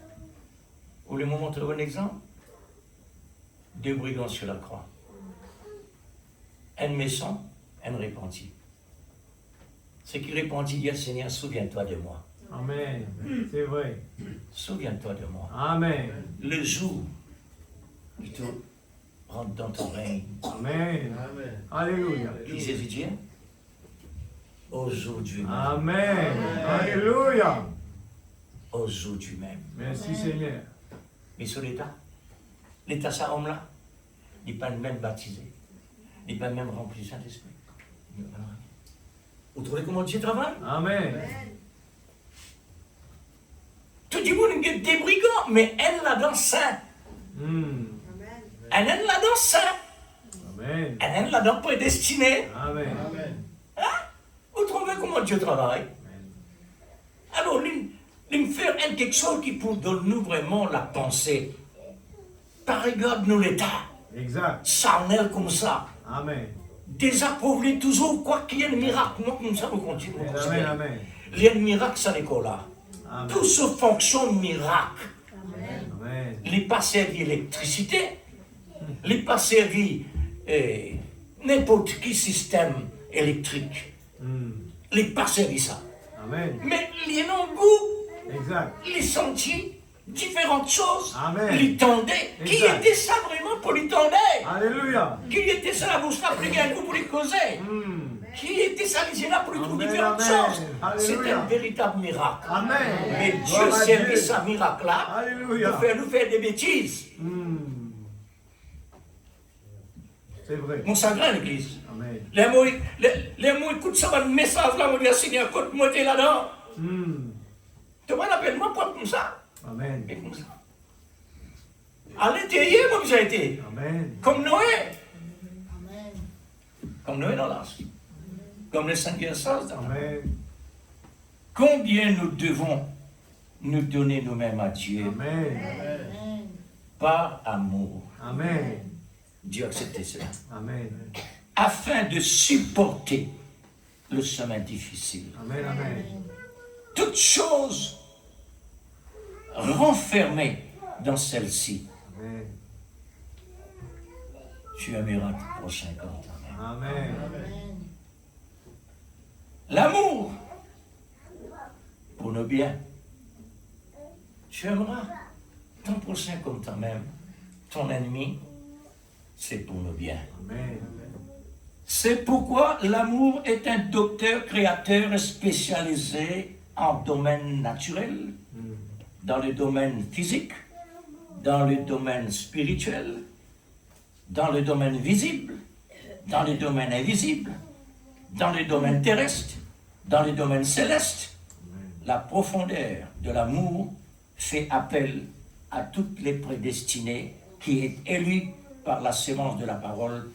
Vous voulez me montrer un exemple? 2 brigands sur la croix. Un méchant, un repenti. Ce qui repentit dit, Seigneur, souviens-toi de moi. Amen. C'est vrai. Souviens-toi de moi. Amen. Le jour où tu rentres dans ton règne, Amen. Alléluia. qui Jésus dit, aujourd'hui même. Amen. Alléluia. Aujourd'hui même. Merci Seigneur. Mais sur l'état ça homme-là, il n'est pas même baptisé, il n'est pas même rempli du Saint-Esprit. Vous trouvez comment Dieu travaille? Amen. Tout le monde est des brigands, mais elle là-dedans saint. Elle est là-dedans saint. Amen. Elle est là-dedans prédestiné. Amen. Hein? Vous trouvez comment Dieu travaille? Alors, il me fait quelque chose qui pour donner nous vraiment la pensée. Par regarde nous l'état. Exact. Charnel comme ça. Amen. Désapprouvé toujours, quoi qu'il y ait un miracle. Moi, comme ça, vous continuez. Amen. Amen. Il y a un miracle, ça l'école là. Amen. Tout se fonctionne miracle. Amen. Il n'est pas servi électricité. Il n'est pas servi n'importe quel système électrique. Il n'est pas servi ça. Amen. Mais il y a un goût, Exact. il sentit différentes choses. Amen. Il tendait. Qui Exact. était ça vraiment pour lui tendre? Alléluia. Qui était ça la bouche là pour lui un coup pour lui causer? Qui était ça les là pour lui trouver Amen, différentes amen. choses? Alléluia. C'est un véritable miracle. Amen. Mais Gloire Dieu à servait Dieu. ce miracle-là Alléluia. pour nous faire des bêtises. C'est vrai. Mon sangrin l'église. Amen. Les mots écoutent ça, un message là, on dit Seigneur, écoute-moi, t'es là-dedans. Tu m'en appelles moi pas comme ça. Amen. Mais comme ça. À l'intérieur, moi, j'ai été. Amen. Comme Noé. Comme Noé dans l'arche. Comme les 5 sages dans l'arche. Amen. Combien nous devons nous donner nous-mêmes à Dieu Amen. par amour. Amen. Dieu a accepté cela. Amen. Afin de supporter le chemin difficile. Amen. Amen. Toutes choses renfermées dans celle-ci. Amen. Tu aimeras ton prochain comme toi-même. Amen. L'amour pour nos biens. Tu aimeras ton prochain comme toi-même. Ton ennemi, c'est pour nos biens. Amen. C'est pourquoi l'amour est un docteur créateur spécialisé en domaine naturel, dans le domaine physique, dans le domaine spirituel, dans le domaine visible, dans le domaine invisible, dans le domaine terrestre, dans le domaine céleste. La profondeur de l'amour fait appel à toutes les prédestinés qui est élus par la sémence de la parole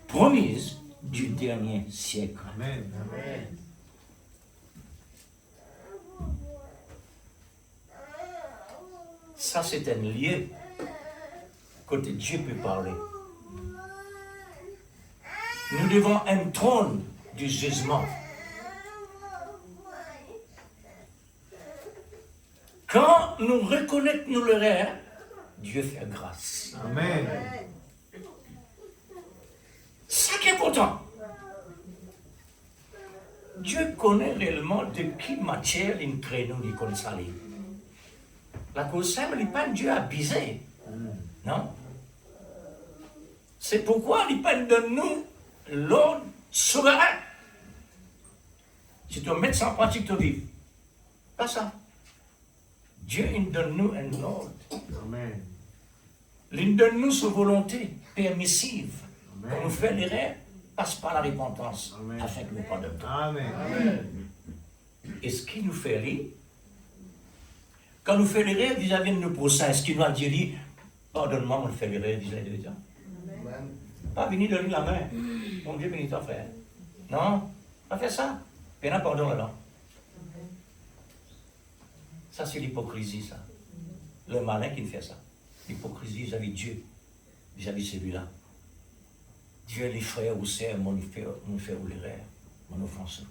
promise du dernier siècle. Amen. Ça, c'est un lieu côté Dieu peut parler. Nous devons un trône du jugement. Quand nous reconnaissons nos erreurs, Dieu fait grâce. Amen. Ça qui est important. Dieu connaît réellement de qui matière il crée nous comme ça. La cause simple, il n'est pas un Dieu abusé. Non. C'est pourquoi il pas de nous l'ordre souverain. Si tu mets ça en pratique, tu vis. Pas ça. Dieu il donne nous un ordre. Amen. Il donne nous sa volonté permissive. Amen. Quand nous faisons l'erreur, passe par la repentance Amen. afin que nous pardonnions. Amen. Et ce qui nous fait rire, quand nous faisons l'erreur vis-à-vis de nos prochains, ce qui nous a dit, pardonne-moi, on fait l'erreur vis-à-vis de gens. Pas venir donner la main. Mon Dieu bénit ton frère. Non, pas faire ça. Il y en a pardon là-dedans. Ça, c'est l'hypocrisie, ça. Le malin qui fait ça. L'hypocrisie vis-à-vis de Dieu, vis-à-vis de celui-là. Dieu, les frères ou sœurs, mon frère ou l'erreur, mon offense.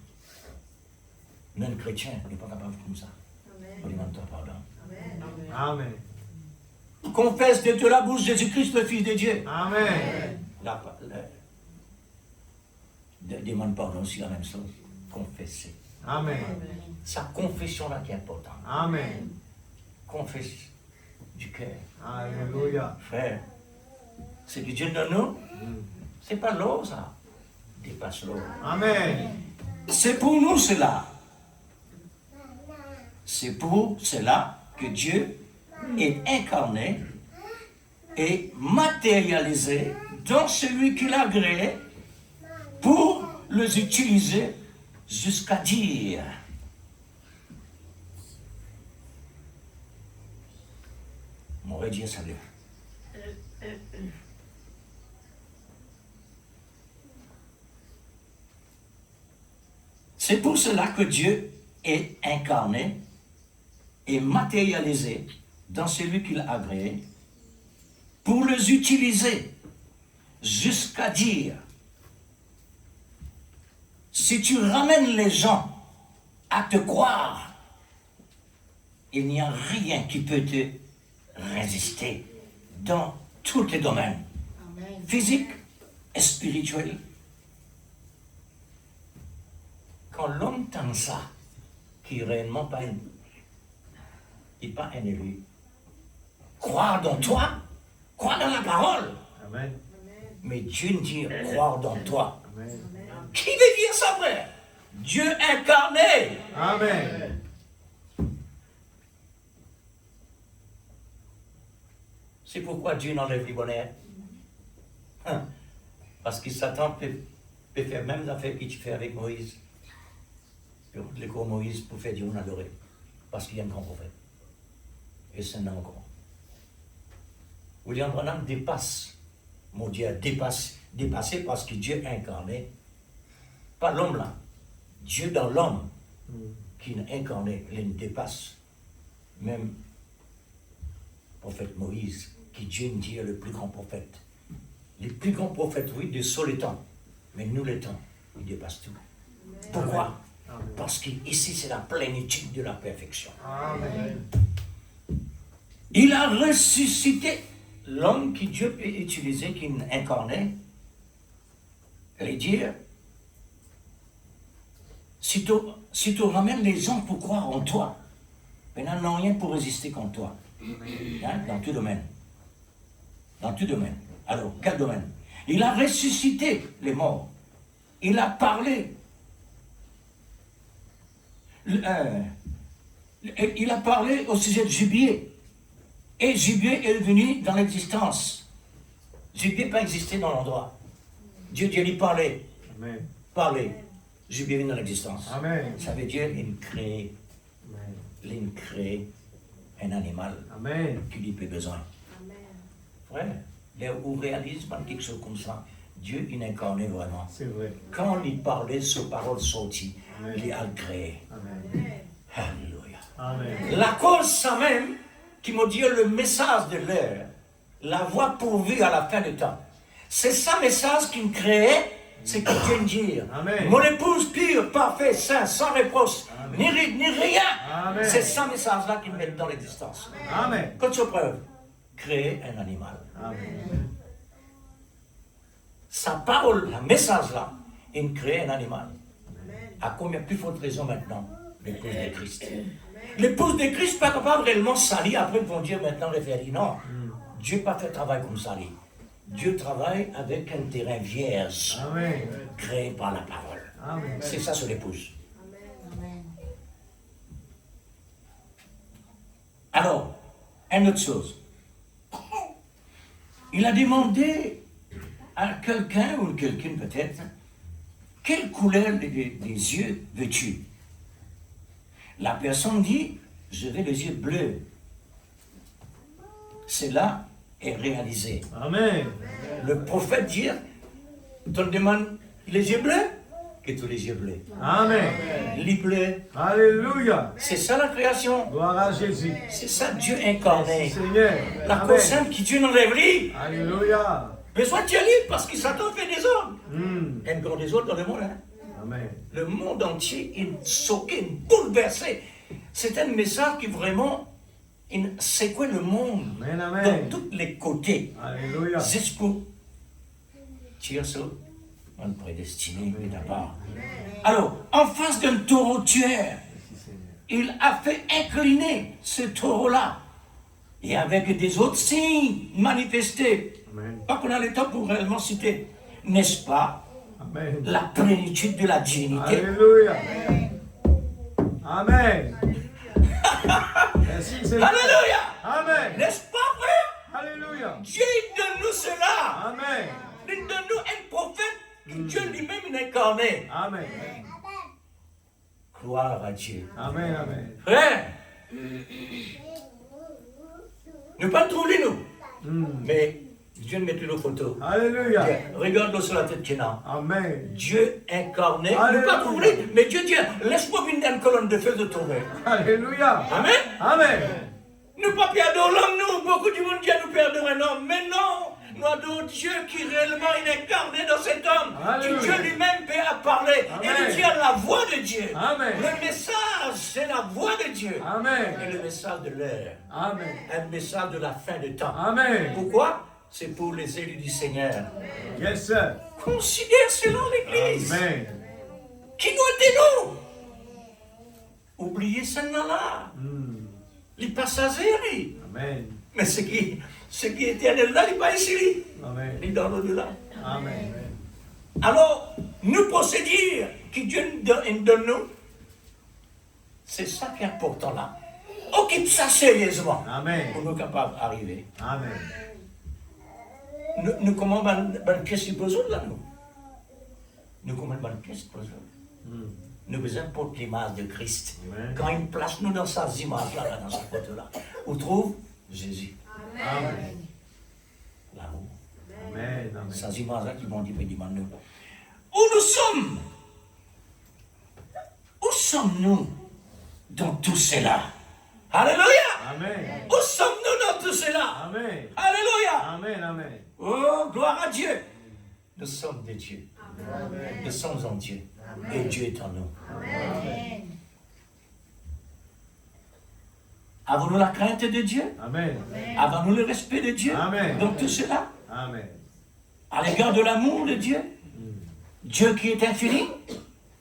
Nous, chrétiens, on n'est pas capable comme ça. On demande toi pardon. Amen. Confesse de la bouche Jésus-Christ, le Fils de Dieu. Amen. Demande pardon, c'est la même chose. Confesser. Amen. Sa confession-là qui est importante. Amen. Confesse du cœur. Alléluia. Frère, c'est que Dieu donne nous. C'est pas l'eau, ça. Dépasse l'eau. Amen. C'est pour nous cela. C'est pour cela que Dieu est incarné et matérialisé dans celui qu'il a agréé pour les utiliser jusqu'à dire. Mon Dieu, salut. C'est pour cela que Dieu est incarné et matérialisé dans celui qu'il a agréé pour les utiliser jusqu'à dire, si tu ramènes les gens à te croire, il n'y a rien qui peut te résister dans tous les domaines, physiques et spirituels. Quand l'homme entend ça, qui n'est réellement pas n'est pas un élu, croire dans toi, croire dans la parole. Amen. Mais Dieu nous dit croire dans toi. Amen. Qui veut dire ça, frère? Dieu incarné. Amen. C'est pourquoi Dieu n'enlève les bonheur. Parce que Satan peut faire même l'affaire qu'il fait avec Moïse. Le gros Moïse pour faire Dieu on adorer. Parce qu'il y a un grand prophète. Et c'est un homme encore. William Branham dépasse. Mon Dieu a dépassé parce que Dieu a incarné. Pas l'homme là. Dieu dans l'homme qui est incarné, il dépasse. Même prophète Moïse, qui Dieu nous dit est le plus grand prophète. Les plus grands prophètes, oui, de sous les temps. Mais nous, les temps, il dépasse tout. Pourquoi? Amen. Parce qu'ici, c'est la plénitude de la perfection. Amen. Il a ressuscité l'homme qui Dieu peut utiliser, qui est incarné. Et dire, si tu ramènes les gens pour croire en toi, maintenant, n'ont rien pour résister contre toi. Hein? Dans tout domaine. Dans tout domaine. Alors, quel domaine? Il a ressuscité les morts. il a parlé. Il a parlé au sujet de gibier. Et gibier est venu dans l'existence. Gibier n'a pas existé dans l'endroit. Dieu lui parlait. Amen. Parler. Gibier est venu dans l'existence. Amen. Ça veut dire qu'il crée un animal Amen. qui lui a besoin. Frère, là où on réalise quelque chose comme ça, Dieu il incarné vraiment. C'est vrai. Quand il parlait, ses paroles sorties, Amen. il a créé. Amen. Alléluia. Amen. La cause, ça même, qui me dit le message de l'heure, la voie pourvue à la fin du temps. C'est ça message qui me créait, c'est que Dieu me dit, Amen. mon épouse pure, parfaite, sainte, sans reproche, ni ride, ni rien. Amen. C'est ça message-là qui me met dans l'existence. Amen. Quand tu preuve, créer un animal. Amen. Sa parole, le message-là, il crée un animal. À combien plus forte raison maintenant, l'épouse de Christ. L'épouse de Christ n'est pas capable réellement de salir, après ils vont dire maintenant référer. Non, Dieu n'a pas fait travail comme ça. Dieu travaille avec un terrain vierge, Amen. créé par la parole. Amen. C'est ça sur l'épouse. Alors, une autre chose. Il a demandé à quelqu'un ou quelqu'une peut-être, quelle couleur des yeux veux-tu? La personne dit, je veux les yeux bleus. Cela est réalisé. Amen. Le prophète dit, on te demande les yeux bleus, que tous les yeux bleus. Amen. Les bleus, Alléluia. c'est ça la création. Gloire à Jésus. C'est ça Dieu incarné. Seigneur. La Amen. cause simple qui Dieu nous rêverie. Alléluia. Besoin de Dieu libre parce qu'il s'attend fait des hommes. Mm. Encore des autres dans le monde. Hein. Amen. Le monde entier est choqué, bouleversé. C'est un message qui vraiment secouait le monde Amen. dans Amen. tous les côtés. Alléluia. Jusqu'au tire sur un prédestiné de ta part. Alors, en face d'un taureau tueur, il a fait incliner ce taureau-là. Et avec des autres signes manifestés. Amen. Pas qu'on a le temps pour réellement citer. N'est-ce pas? Amen. La plénitude de la divinité. Alléluia. Amen. Merci Seigneur. Alléluia! Amen. N'est-ce pas, frère? Alléluia. Dieu donne-nous cela. Amen. Il donne-nous un prophète que Dieu lui-même il a incarné. Amen. Gloire à Dieu. Amen. Amen. Frère, ne pas trouver nous. Mais Dieu met nos photos. Alléluia. Regarde-le sur la tête qu'il a. Amen. Dieu incarné. Alléluia. Ne pas trouver, mais Dieu dit, laisse-moi venir une colonne de feu de trouver. Alléluia. Amen. Amen. Nous pas perdons l'homme, nous. Beaucoup du monde dit nous perdons un homme. Mais non. Nous avons Dieu qui réellement est incarné dans cet homme. Alléluia. Qui Dieu lui-même peut parler. Amen. Et nous dire la voix de Dieu. Amen. Le message, c'est la voix de Dieu. Amen. Et le message de l'heure. Amen. Un message de la fin de temps. Amen. Pourquoi? C'est pour les élus du Seigneur. Yes, sir. Considère selon l'Église. Amen. Qui doit être nous? Oubliez celle-là. Les passagers. Amen. Mais ce qui est éternel là, il n'est pas ici. Amen. Il est dans l'au-delà. Amen. Alors, nous procédures que Dieu nous donne, c'est ça qui est important là. Occupe ça sérieusement Amen. pour nous capables d'arriver. Amen. Nous comment une pièce de besoin là, nous? Nous comment une pièce de besoin? Nous besoin pour l'image de Christ. Amen. Quand il place nous dans sa image là, dans sa photo là, on trouve Jésus. Amen. L'amour. Amen. Amen. Sa image là qui m'ont dit, demande-nous. Où nous sommes? Où sommes-nous dans tout cela? Alléluia! Amen. Où sommes-nous dans tout cela? Amen. Alléluia! Amen. Amen. Oh, gloire à Dieu! Nous sommes de Dieu. Nous sommes en Dieu. Et Dieu est en nous. Avons-nous la crainte de Dieu? Amen. Avons-nous le respect de Dieu? Amen. Dans tout cela? Amen. À l'égard de l'amour de Dieu? Dieu qui est infini?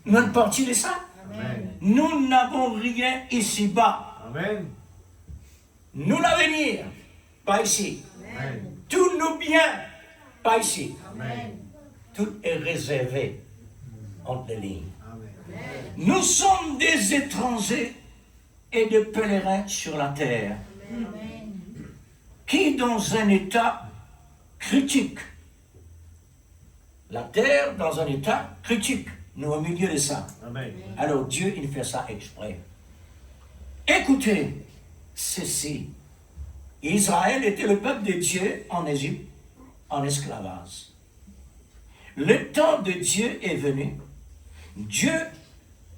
Nous ne partie de ça? Amen. Nous n'avons rien ici-bas. Amen. Nous l'avenir, pas ici. Amen. Tous nos biens, pas ici. Amen. Tout est réservé entre les lignes. Amen. Nous sommes des étrangers et des pèlerins sur la terre, qui dans un état critique. La terre dans un état critique. Nous au milieu de ça. Amen. Alors Dieu, il fait ça exprès. Écoutez, ceci. Israël était le peuple de Dieu en Égypte, en esclavage. Le temps de Dieu est venu. Dieu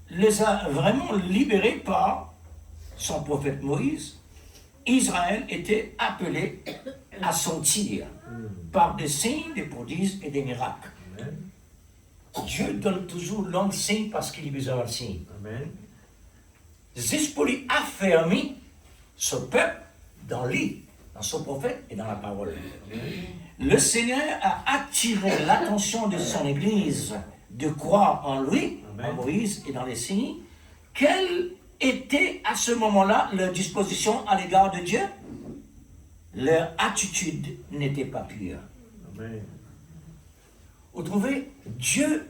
les a vraiment libérés par son prophète Moïse. Israël était appelé à sortir par des signes, des prodiges et des miracles. Amen. Dieu donne toujours l'homme signe parce qu'il a besoin de signe. Amen. Zespoli a fermé ce peuple dans lui, dans son prophète et dans la parole. Le Seigneur a attiré l'attention de son Église de croire en lui, en Moïse et dans les signes. Quelle était à ce moment-là leur disposition à l'égard de Dieu? Leur attitude n'était pas pure. Amen. Vous trouvez, Dieu,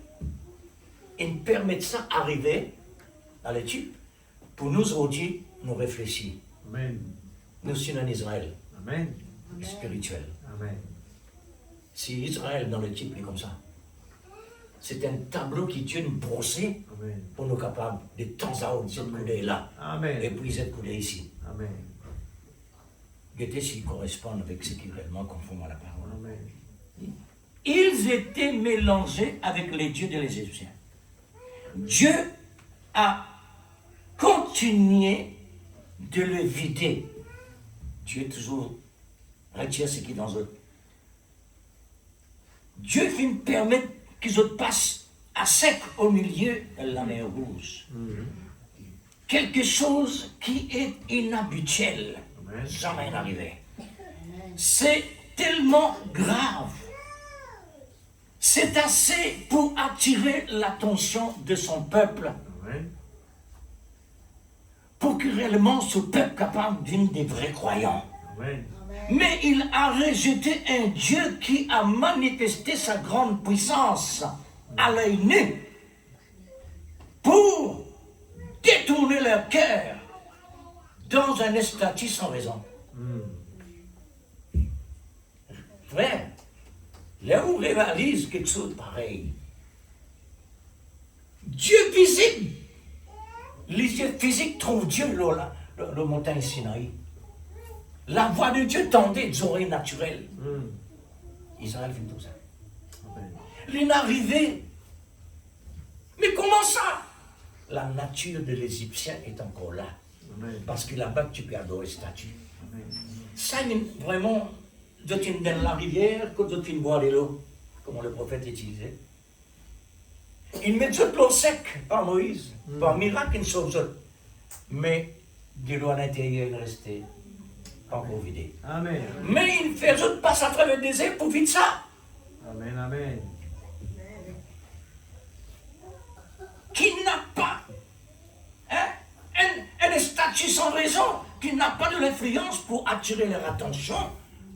il permet de ça arriver dans les types pour nous aujourd'hui, nous réfléchir. Amen. Nous sommes en Israël, Amen. spirituel. Amen. Si Israël dans le type est comme ça, c'est un tableau qui Dieu nous brossé Amen. pour nous capables de temps à autre, cette coulée là, et Amen. puis cette coulée ici. Amen. Regardez s'ils correspondent avec ce qui est réellement conforme à la parole. Amen. Ils étaient mélangés avec les dieux des Égyptiens. Dieu a continué de le vider. Dieu toujours retire ce qui est dans eux. Dieu finit permettre qu'ils passent à sec au milieu de la mer Rouge. Quelque chose qui est inhabituel, Amen. jamais arrivé. C'est tellement grave. C'est assez pour attirer l'attention de son peuple, Amen. pour que réellement ce peuple capable d'une des vrais croyants. Amen. Mais il a rejeté un Dieu qui a manifesté sa grande puissance à l'œil nu pour détourner leur cœur dans un statut sans raison. Frère, là où on réalise quelque chose de pareil, Dieu visible, les yeux physiques trouvent Dieu le montagne Sinaï. La voix de Dieu tendait des oreilles naturelles. Israël fait tout ça. Amen. L'inarrivée. Mais comment ça? La nature de l'Égyptien est encore là. Amen. Parce que là-bas, tu peux adorer statue. Amen. Ça, vraiment, de dans la rivière, que de boire de l'eau, comme le prophète utilisait. Il met de l'eau sec par Moïse, par miracle, il sauve ça. Mais de l'eau à l'intérieur, il restait pas encore vidé. Amen. Mais il fait autres passer à travers le désert pour vide ça. Amen. Amen. Qui n'a pas un statut sans raison, qui n'a pas de l'influence pour attirer leur attention,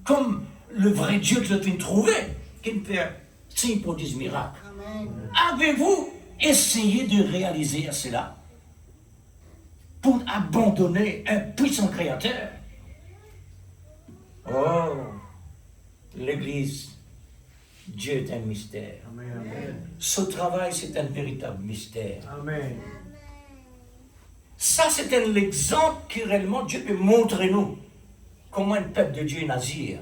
comme le vrai Dieu que tu as trouvé, qui me fait signe pour des miracles. Avez-vous essayé de réaliser cela pour abandonner un puissant créateur? Oh, l'Église, Dieu est un mystère. Amen. Amen. Ce travail, c'est un véritable mystère. Amen. Ça, c'est un exemple que réellement Dieu peut montrer nous comment un peuple de Dieu est nazir.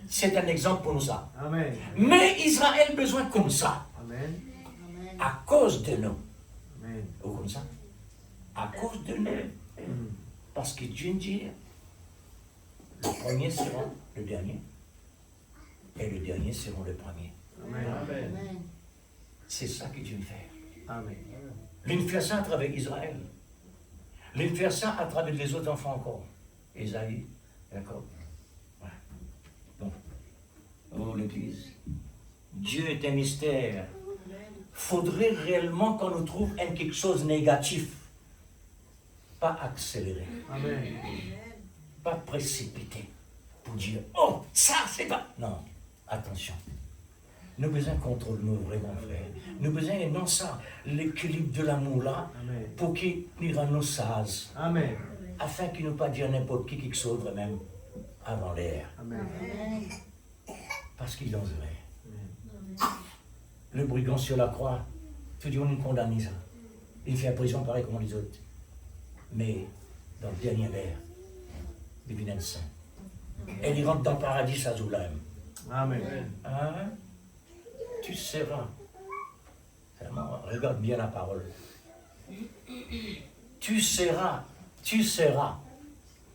C'est un exemple pour nous ça. Amen. Mais Israël a besoin comme ça, Amen. à cause de nous. Amen. Ou comme ça, à cause de nous. Parce que Dieu dit, le premier sera le dernier, et le dernier sera le premier. Amen. C'est ça que Dieu veut faire. Amen. Il fait ça à travers Israël. Il fait ça à travers les autres enfants encore. Ésaïe, Jacob. Voilà. Donc, oh l'Église, Dieu est un mystère. Faudrait réellement qu'on nous trouve quelque chose de négatif. Pas accéléré, Amen. pas précipité. Pour dire, oh, ça c'est pas. Non, attention. Nous besoin de contrôle-nous vraiment, frère. Nous besoin de non ça, l'équilibre de l'amour là, Amen. pour qu'il nous rende nos sages, Amen. afin qu'il ne pas dire n'importe qui sauve même avant l'air, Amen. parce qu'il oserait. Le brigand sur la croix, tout le monde condamne ça. Il fait la prison pareil comme les autres. Mais dans le dernier verre, il devient un saint. Et il rentre dans le paradis, ça joue là même. Amen. Hein? Tu seras. Vraiment, regarde bien la parole. Tu seras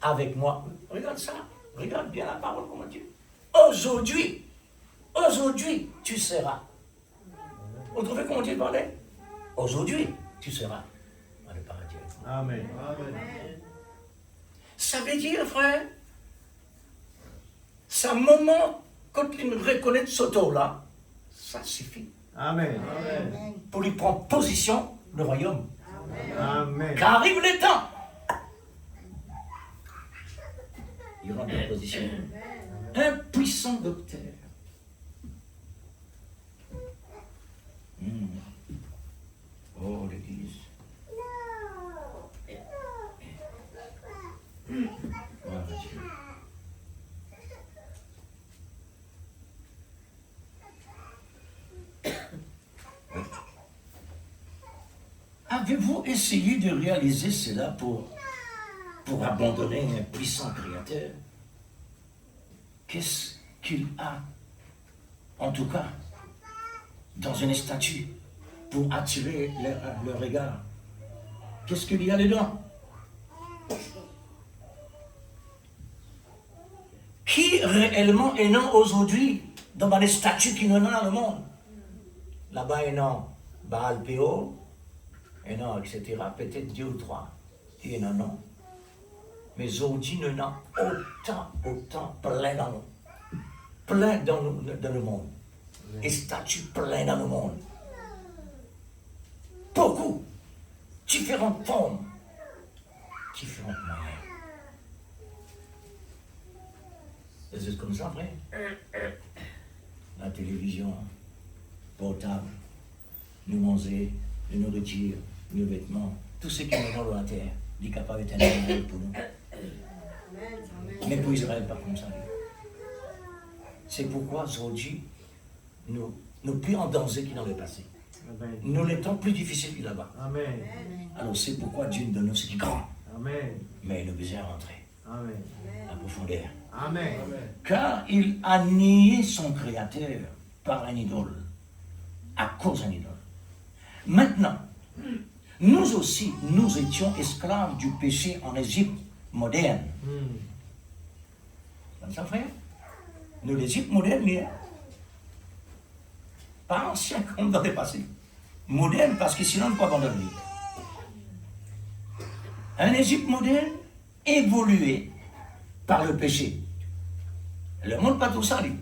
avec moi. Regarde ça. Regarde bien la parole, comment Dieu. Aujourd'hui, tu seras. Vous trouvez comment Dieu parlait? Aujourd'hui, tu seras dans le paradis. Amen. Ça veut dire, frère, c'est un moment, quand il reconnaît ce tour-là, ça suffit Amen. pour lui prendre position le royaume. Amen. Car arrive le temps. Il rentre en position. Un puissant docteur. Oh, l'église. Gloire à Dieu. Avez-vous essayé de réaliser cela pour abandonner un puissant créateur? Qu'est-ce qu'il a, en tout cas, dans une statue, pour attirer leur regard? Qu'est-ce qu'il y a dedans? Qui réellement est non aujourd'hui dans les statues qui nous ont dans le monde? Là-bas, il y a non Baal Péo, et non, etc. Peut-être 2 ou 3. Il y en a non. Mais aujourd'hui, nous en avons autant plein dans nous. Plein dans le monde. Et statues plein dans le monde. Beaucoup. Différentes formes. Différentes manières. C'est juste comme ça, vrai? La télévision, portable, nous manger, nous nourriture, nos vêtements, tout ce qui est dans la terre, il est capable d'être un animal pour nous. Mais pour Israël, pas comme ça. C'est pourquoi aujourd'hui, nous plus en danger qu'il dans le passé. Amen. Nous l'étons plus difficile que là-bas. Amen. Alors c'est pourquoi Dieu nous donne ce qui est grand. Amen. Mais nous besoin rentrer Amen. en profondeur. Amen. Car il a nié son créateur par un idole, à cause d'un idole. Maintenant, nous aussi, nous étions esclaves du péché en Égypte moderne. Comme ça, frère? Nous, l'Égypte moderne, pas ancien comme dans le passé. Moderne, parce que sinon, on ne peut pas abandonner. Un Égypte moderne évolué par le péché. Le monde pas tout ça, lui.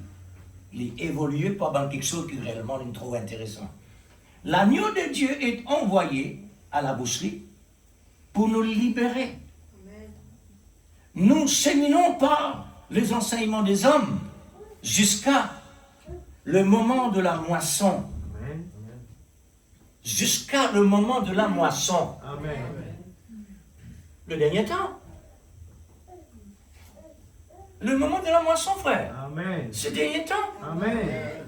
Il est évolué par quelque chose qui réellement est trop intéressant. L'agneau de Dieu est envoyé à la boucherie pour nous libérer. Nous cheminons par les enseignements des hommes jusqu'à le moment de la moisson. Amen. Jusqu'à le moment de la moisson. Amen. Le dernier temps. Le moment de la moisson, frère. Amen. Ce dernier temps. Amen.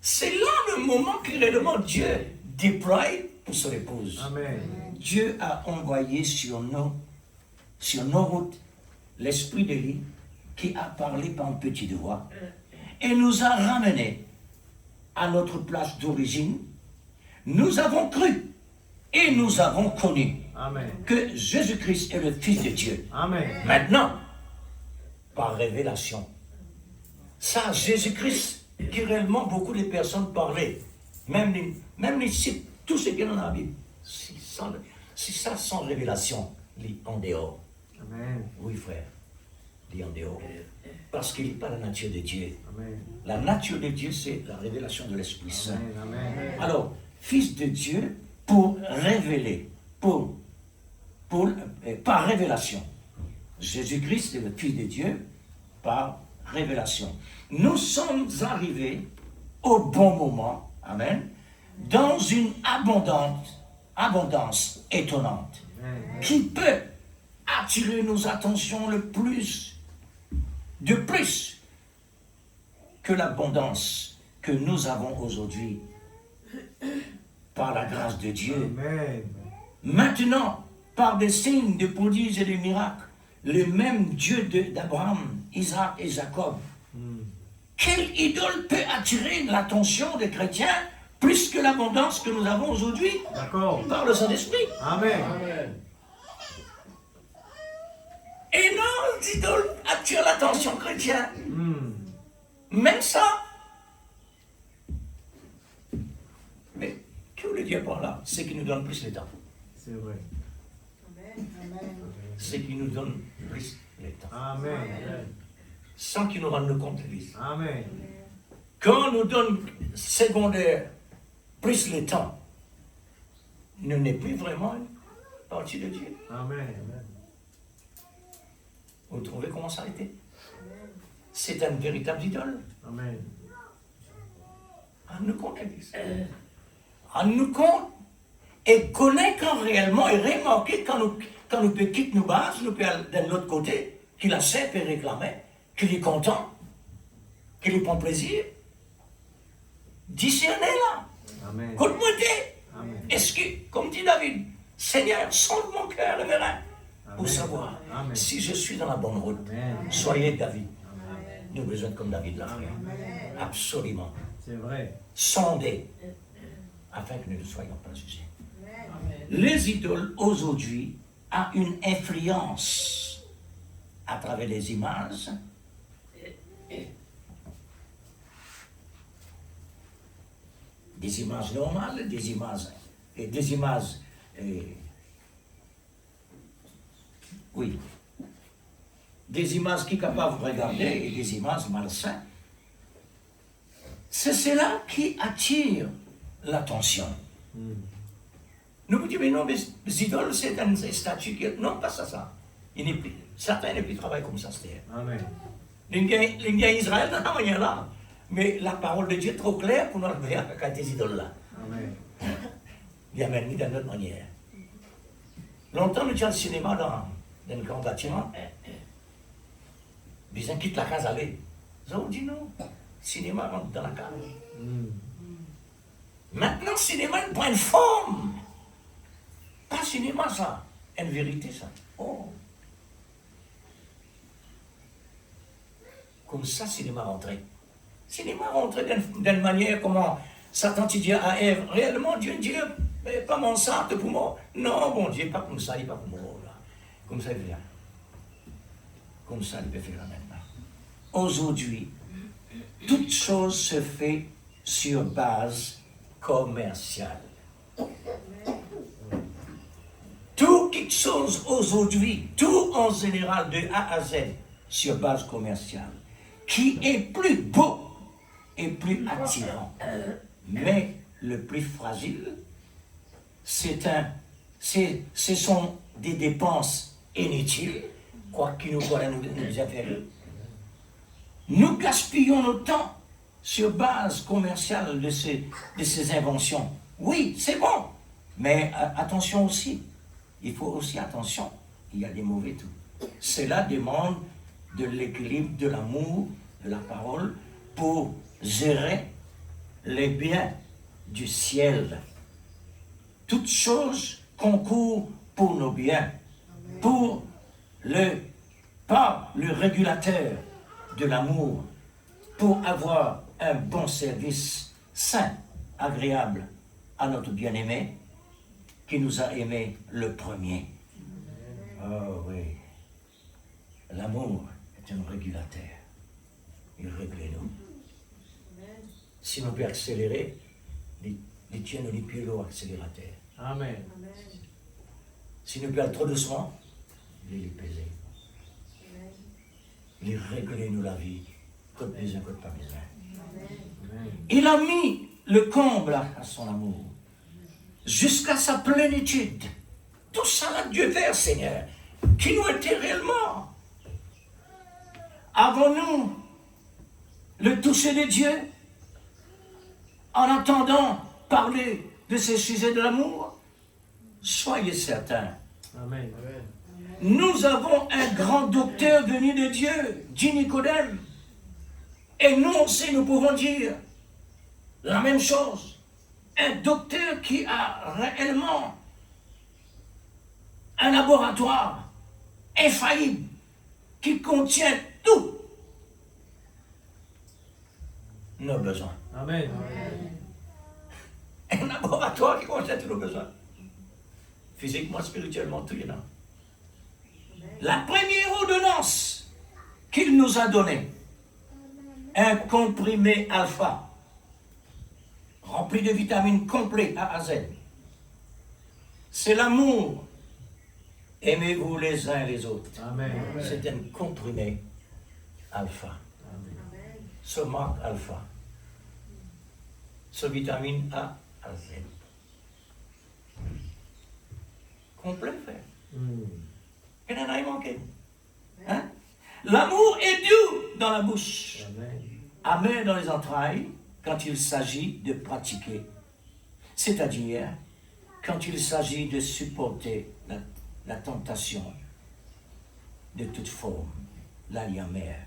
C'est là le moment que réellement Dieu déploie pour son épouse. Amen. Dieu a envoyé sur nos routes l'esprit d'Élie qui a parlé par une petite voix et nous a ramenés à notre place d'origine. Nous avons cru et nous avons connu Amen. que Jésus-Christ est le Fils de Dieu. Amen. Maintenant, par révélation. Ça, Jésus-Christ, qui réellement beaucoup de personnes parlaient, même les sites, tout ce qu'il y a dans la Bible, c'est ça sans révélation, lit en dehors. Amen. Oui, frère, lit en dehors. Parce qu'il n'est pas la nature de Dieu. Amen. La nature de Dieu, c'est la révélation de l'Esprit Saint. Amen. Amen. Alors, Fils de Dieu, pour révéler, par révélation. Jésus-Christ est le Fils de Dieu par révélation. Nous sommes arrivés au bon moment, amen, dans une abondance étonnante, qui peut attirer nos attentions de plus que l'abondance que nous avons aujourd'hui par la grâce de Dieu. Amen. Maintenant, par des signes, des prodiges et des miracles, le même Dieu d'Abraham, Isaac et Jacob, quelle idole peut attirer l'attention des chrétiens plus que l'abondance que nous avons aujourd'hui D'accord. par le Saint-Esprit? Amen. Énormes idoles attirent l'attention chrétienne. Hmm. Même ça. Mais que voulait dire par là? C'est qui nous donne plus le temps. C'est vrai. C'est qui nous donne plus le temps. Amen. Sans qu'ils nous rendent compte de lui. Amen. Quand on nous donne secondaire plus le temps, nous n'est plus vraiment une partie de Dieu. Amen. Vous trouvez comment ça a été? C'est un véritable idole. Amen. On nous compte l'Église. On nous compte et connaît quand réellement et remarquer quand nous quittons nos bases, nous peut aller de l'autre côté, qu'il accepte et réclamer, qu'il est content, qu'il y prend plaisir. Discernez là. Amen. Écoute-moi. Amen. Est-ce que, comme dit David, Seigneur, sonde mon cœur et mes reins pour Amen. savoir Amen. si je suis dans la bonne route. Amen. Soyez David. Nous avons besoin comme David l'a fait. Absolument. C'est vrai. Sondez afin que nous ne soyons pas jugés. Les idoles aujourd'hui ont une influence à travers les images. Des images normales, des images, oui, des images qui sont capables de regarder et des images malsaines. C'est cela qui attire l'attention. Nous vous disons, mais non, mais les idoles, c'est une statue qui... Non, pas ça. Certains ne plus travaillent comme ça, c'est. Amen. Les gars Israël, dans la manière là. Mais la parole de Dieu est trop claire pour nous enlever avec ces idoles-là. Amen. Il y a même mis d'une autre manière. Longtemps, nous étions au cinéma dans un grand bâtiment. Les gens quittent la case aller. Ils ont dit non. Le cinéma rentre dans la case. Maintenant, le cinéma prend une forme. Pas cinéma, ça. Une vérité, ça. Oh. Comme ça, le cinéma rentré. Le cinéma rentré d'une manière comment Satan dit à Ève, réellement, Dieu dit, mais pas mon sang pour moi. Non, bon Dieu, pas comme ça, il n'est pas pour moi. Là. Comme ça, il vient. Comme ça, il peut faire maintenant. Aujourd'hui, toute chose se fait sur base commerciale. Tout quelque chose aujourd'hui, tout en général de A à Z, sur base commerciale, qui est plus beau et plus attirant. Mais le plus fragile, ce sont des dépenses inutiles, quoi qu'il nous voilà nous affaires. Nous gaspillons notre temps sur base commerciale de ces inventions. Oui, c'est bon, mais attention aussi. Il faut aussi attention, il y a des mauvais tout. Cela demande de l'équilibre, de l'amour, de la parole pour gérer les biens du ciel. Toutes choses concourent pour nos biens, par le régulateur de l'amour, pour avoir un bon service sain, agréable à notre bien-aimé, qui nous a aimés le premier. Oh oui. L'amour est un régulateur. Il règle nous. Si nous pouvons accélérer, les tiens nous les pieds au accélérateur. Amen. Si nous pouvons trop doucement, il les peser. Il règle nous la vie, côte besoin, côte pas besoin. Amen. Il a mis le comble à son amour, jusqu'à sa plénitude. Tout ça là, Dieu Père, Seigneur, qui nous était réellement. Avons-nous le toucher de Dieu? en entendant parler de ces sujets de l'amour, soyez certains, Amen. nous avons un grand docteur venu de Dieu, dit Nicodème. Et nous aussi, nous pouvons dire la même chose. Un docteur qui a réellement un laboratoire infaillible qui contient tous nos besoins. Amen. Un laboratoire qui contient tous nos besoins. Physiquement, spirituellement, tout y en a. La première ordonnance qu'il nous a donnée, un comprimé alpha, rempli de vitamines complet A à Z. C'est l'amour. Aimez-vous les uns les autres. Amen. C'est un comprimé alpha. Ce marque alpha. Ce vitamine A à Z. Complet, frère. Il n'en a rien manqué. Hein? L'amour est doux dans la bouche, Amen. amer dans les entrailles quand il s'agit de pratiquer. C'est-à-dire quand il s'agit de supporter la tentation de toute forme, la vie amère.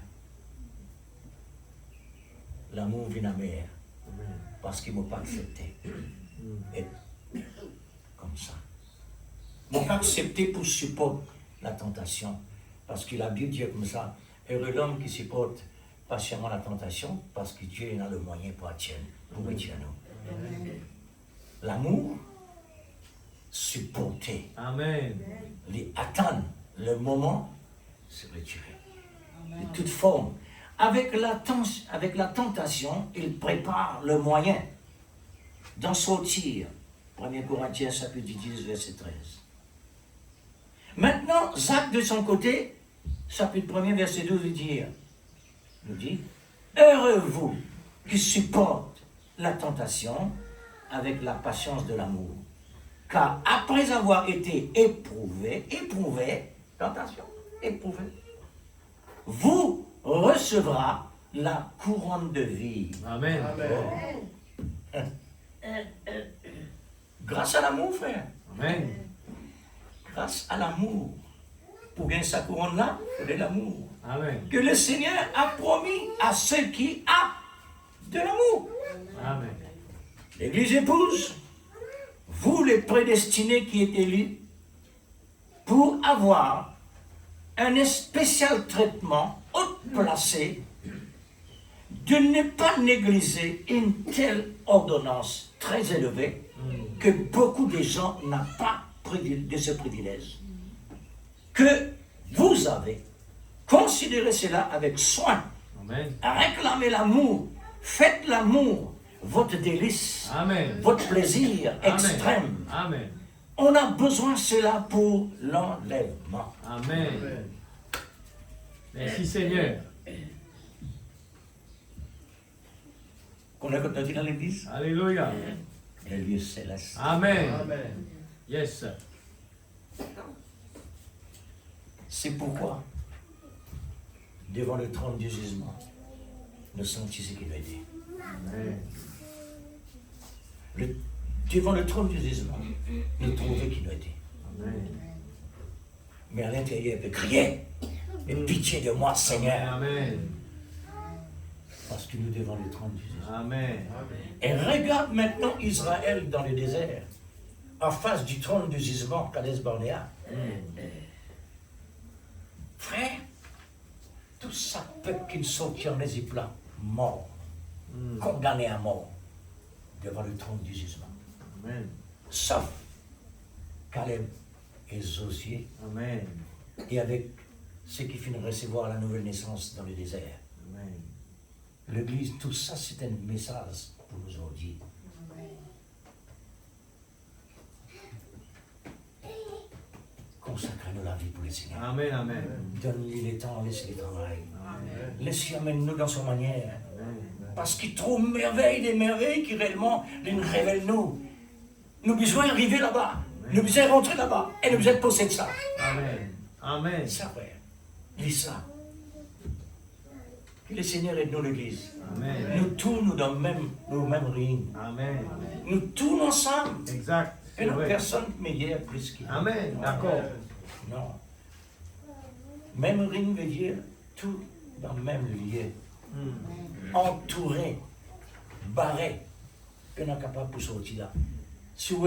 L'amour vient amer parce qu'il ne m'a pas accepté. Et comme ça. Il ne m'a pas accepté pour supporter la tentation parce qu'il a dit Dieu comme ça. Heureux l'homme qui supporte patiemment la tentation parce que Dieu en a le moyen pour atteindre nous. L'amour, supporter, Amen. attendre le moment, se retirer. De toute forme. Avec la tentation, il prépare le moyen d'en sortir. 1 Corinthiens chapitre 10, verset 13. Maintenant, Jacques de son côté, chapitre 1, verset 12, nous dit, heureux vous qui supportent la tentation avec la patience de l'amour. Car après avoir été éprouvé, tentation, éprouvé, vous recevra la couronne de vie. Amen. Grâce à l'amour, frère. Amen. Grâce à l'amour. Pour gagner sa couronne là, il faut de l'amour. Amen. Que le Seigneur a promis à ceux qui ont de l'amour. Amen. L'Église épouse, vous les prédestinés qui êtes élus, pour avoir un spécial traitement haut placé, de ne pas négliger une telle ordonnance très élevée que beaucoup de gens n'ont pas de ce privilège. Que vous avez considéré cela avec soin. Amen. Réclamez l'amour. Faites l'amour votre délice, Amen. votre plaisir extrême. Amen. On a besoin de cela pour l'enlèvement. Amen. Merci Seigneur. Qu'on a entendu dans l'église, Alléluia. les lieux célestes. Amen. Yes. C'est pourquoi, devant le trône du jugement, nous sommes ici qui veut dire. Amen. Devant le trône du jugement, nous trouvons qui nous dit. Amen. Mais à l'intérieur, il peut crier. Et pitié de moi, Seigneur. Amen. Parce que nous devons le trône du jugement. Amen. Et regarde maintenant Israël dans le désert, en face du trône du jugement, Kadesh Barnéa. Frère, tout ça peuple qui sortit en Égypte là, mort, condamné à mort, devant le trône du jugement. Amen. Sauf Caleb et Josué, Amen. et avec ceux qui finissent de recevoir la nouvelle naissance dans le désert. Amen. L'Église, tout ça, c'est un message pour nous aujourd'hui. Consacrez-nous la vie pour le Seigneur. Amen. Amen. Donne-lui le temps, laisse-le travail. Amen. Laisse-lui amène-nous dans son manière. Amen. Parce qu'il trouve merveilles, des merveilles qui réellement nous révèlent nous. Nous besoin arriver là-bas. Nous besoin rentrer là-bas. Et nous besoin posséder ça. Amen. Amen. Ça, frère. Lis ça. Que le Seigneur aide nous l'Église. Amen. Nous tous, nous dans le même ring. Amen. Nous tous ensemble. Exact. Et non, personne meilleur plus qu'il. Amen. D'accord. Non. Même ring veut dire tout dans le même lieu. Entouré, barré, que nous sommes capables de sortir là. Si vous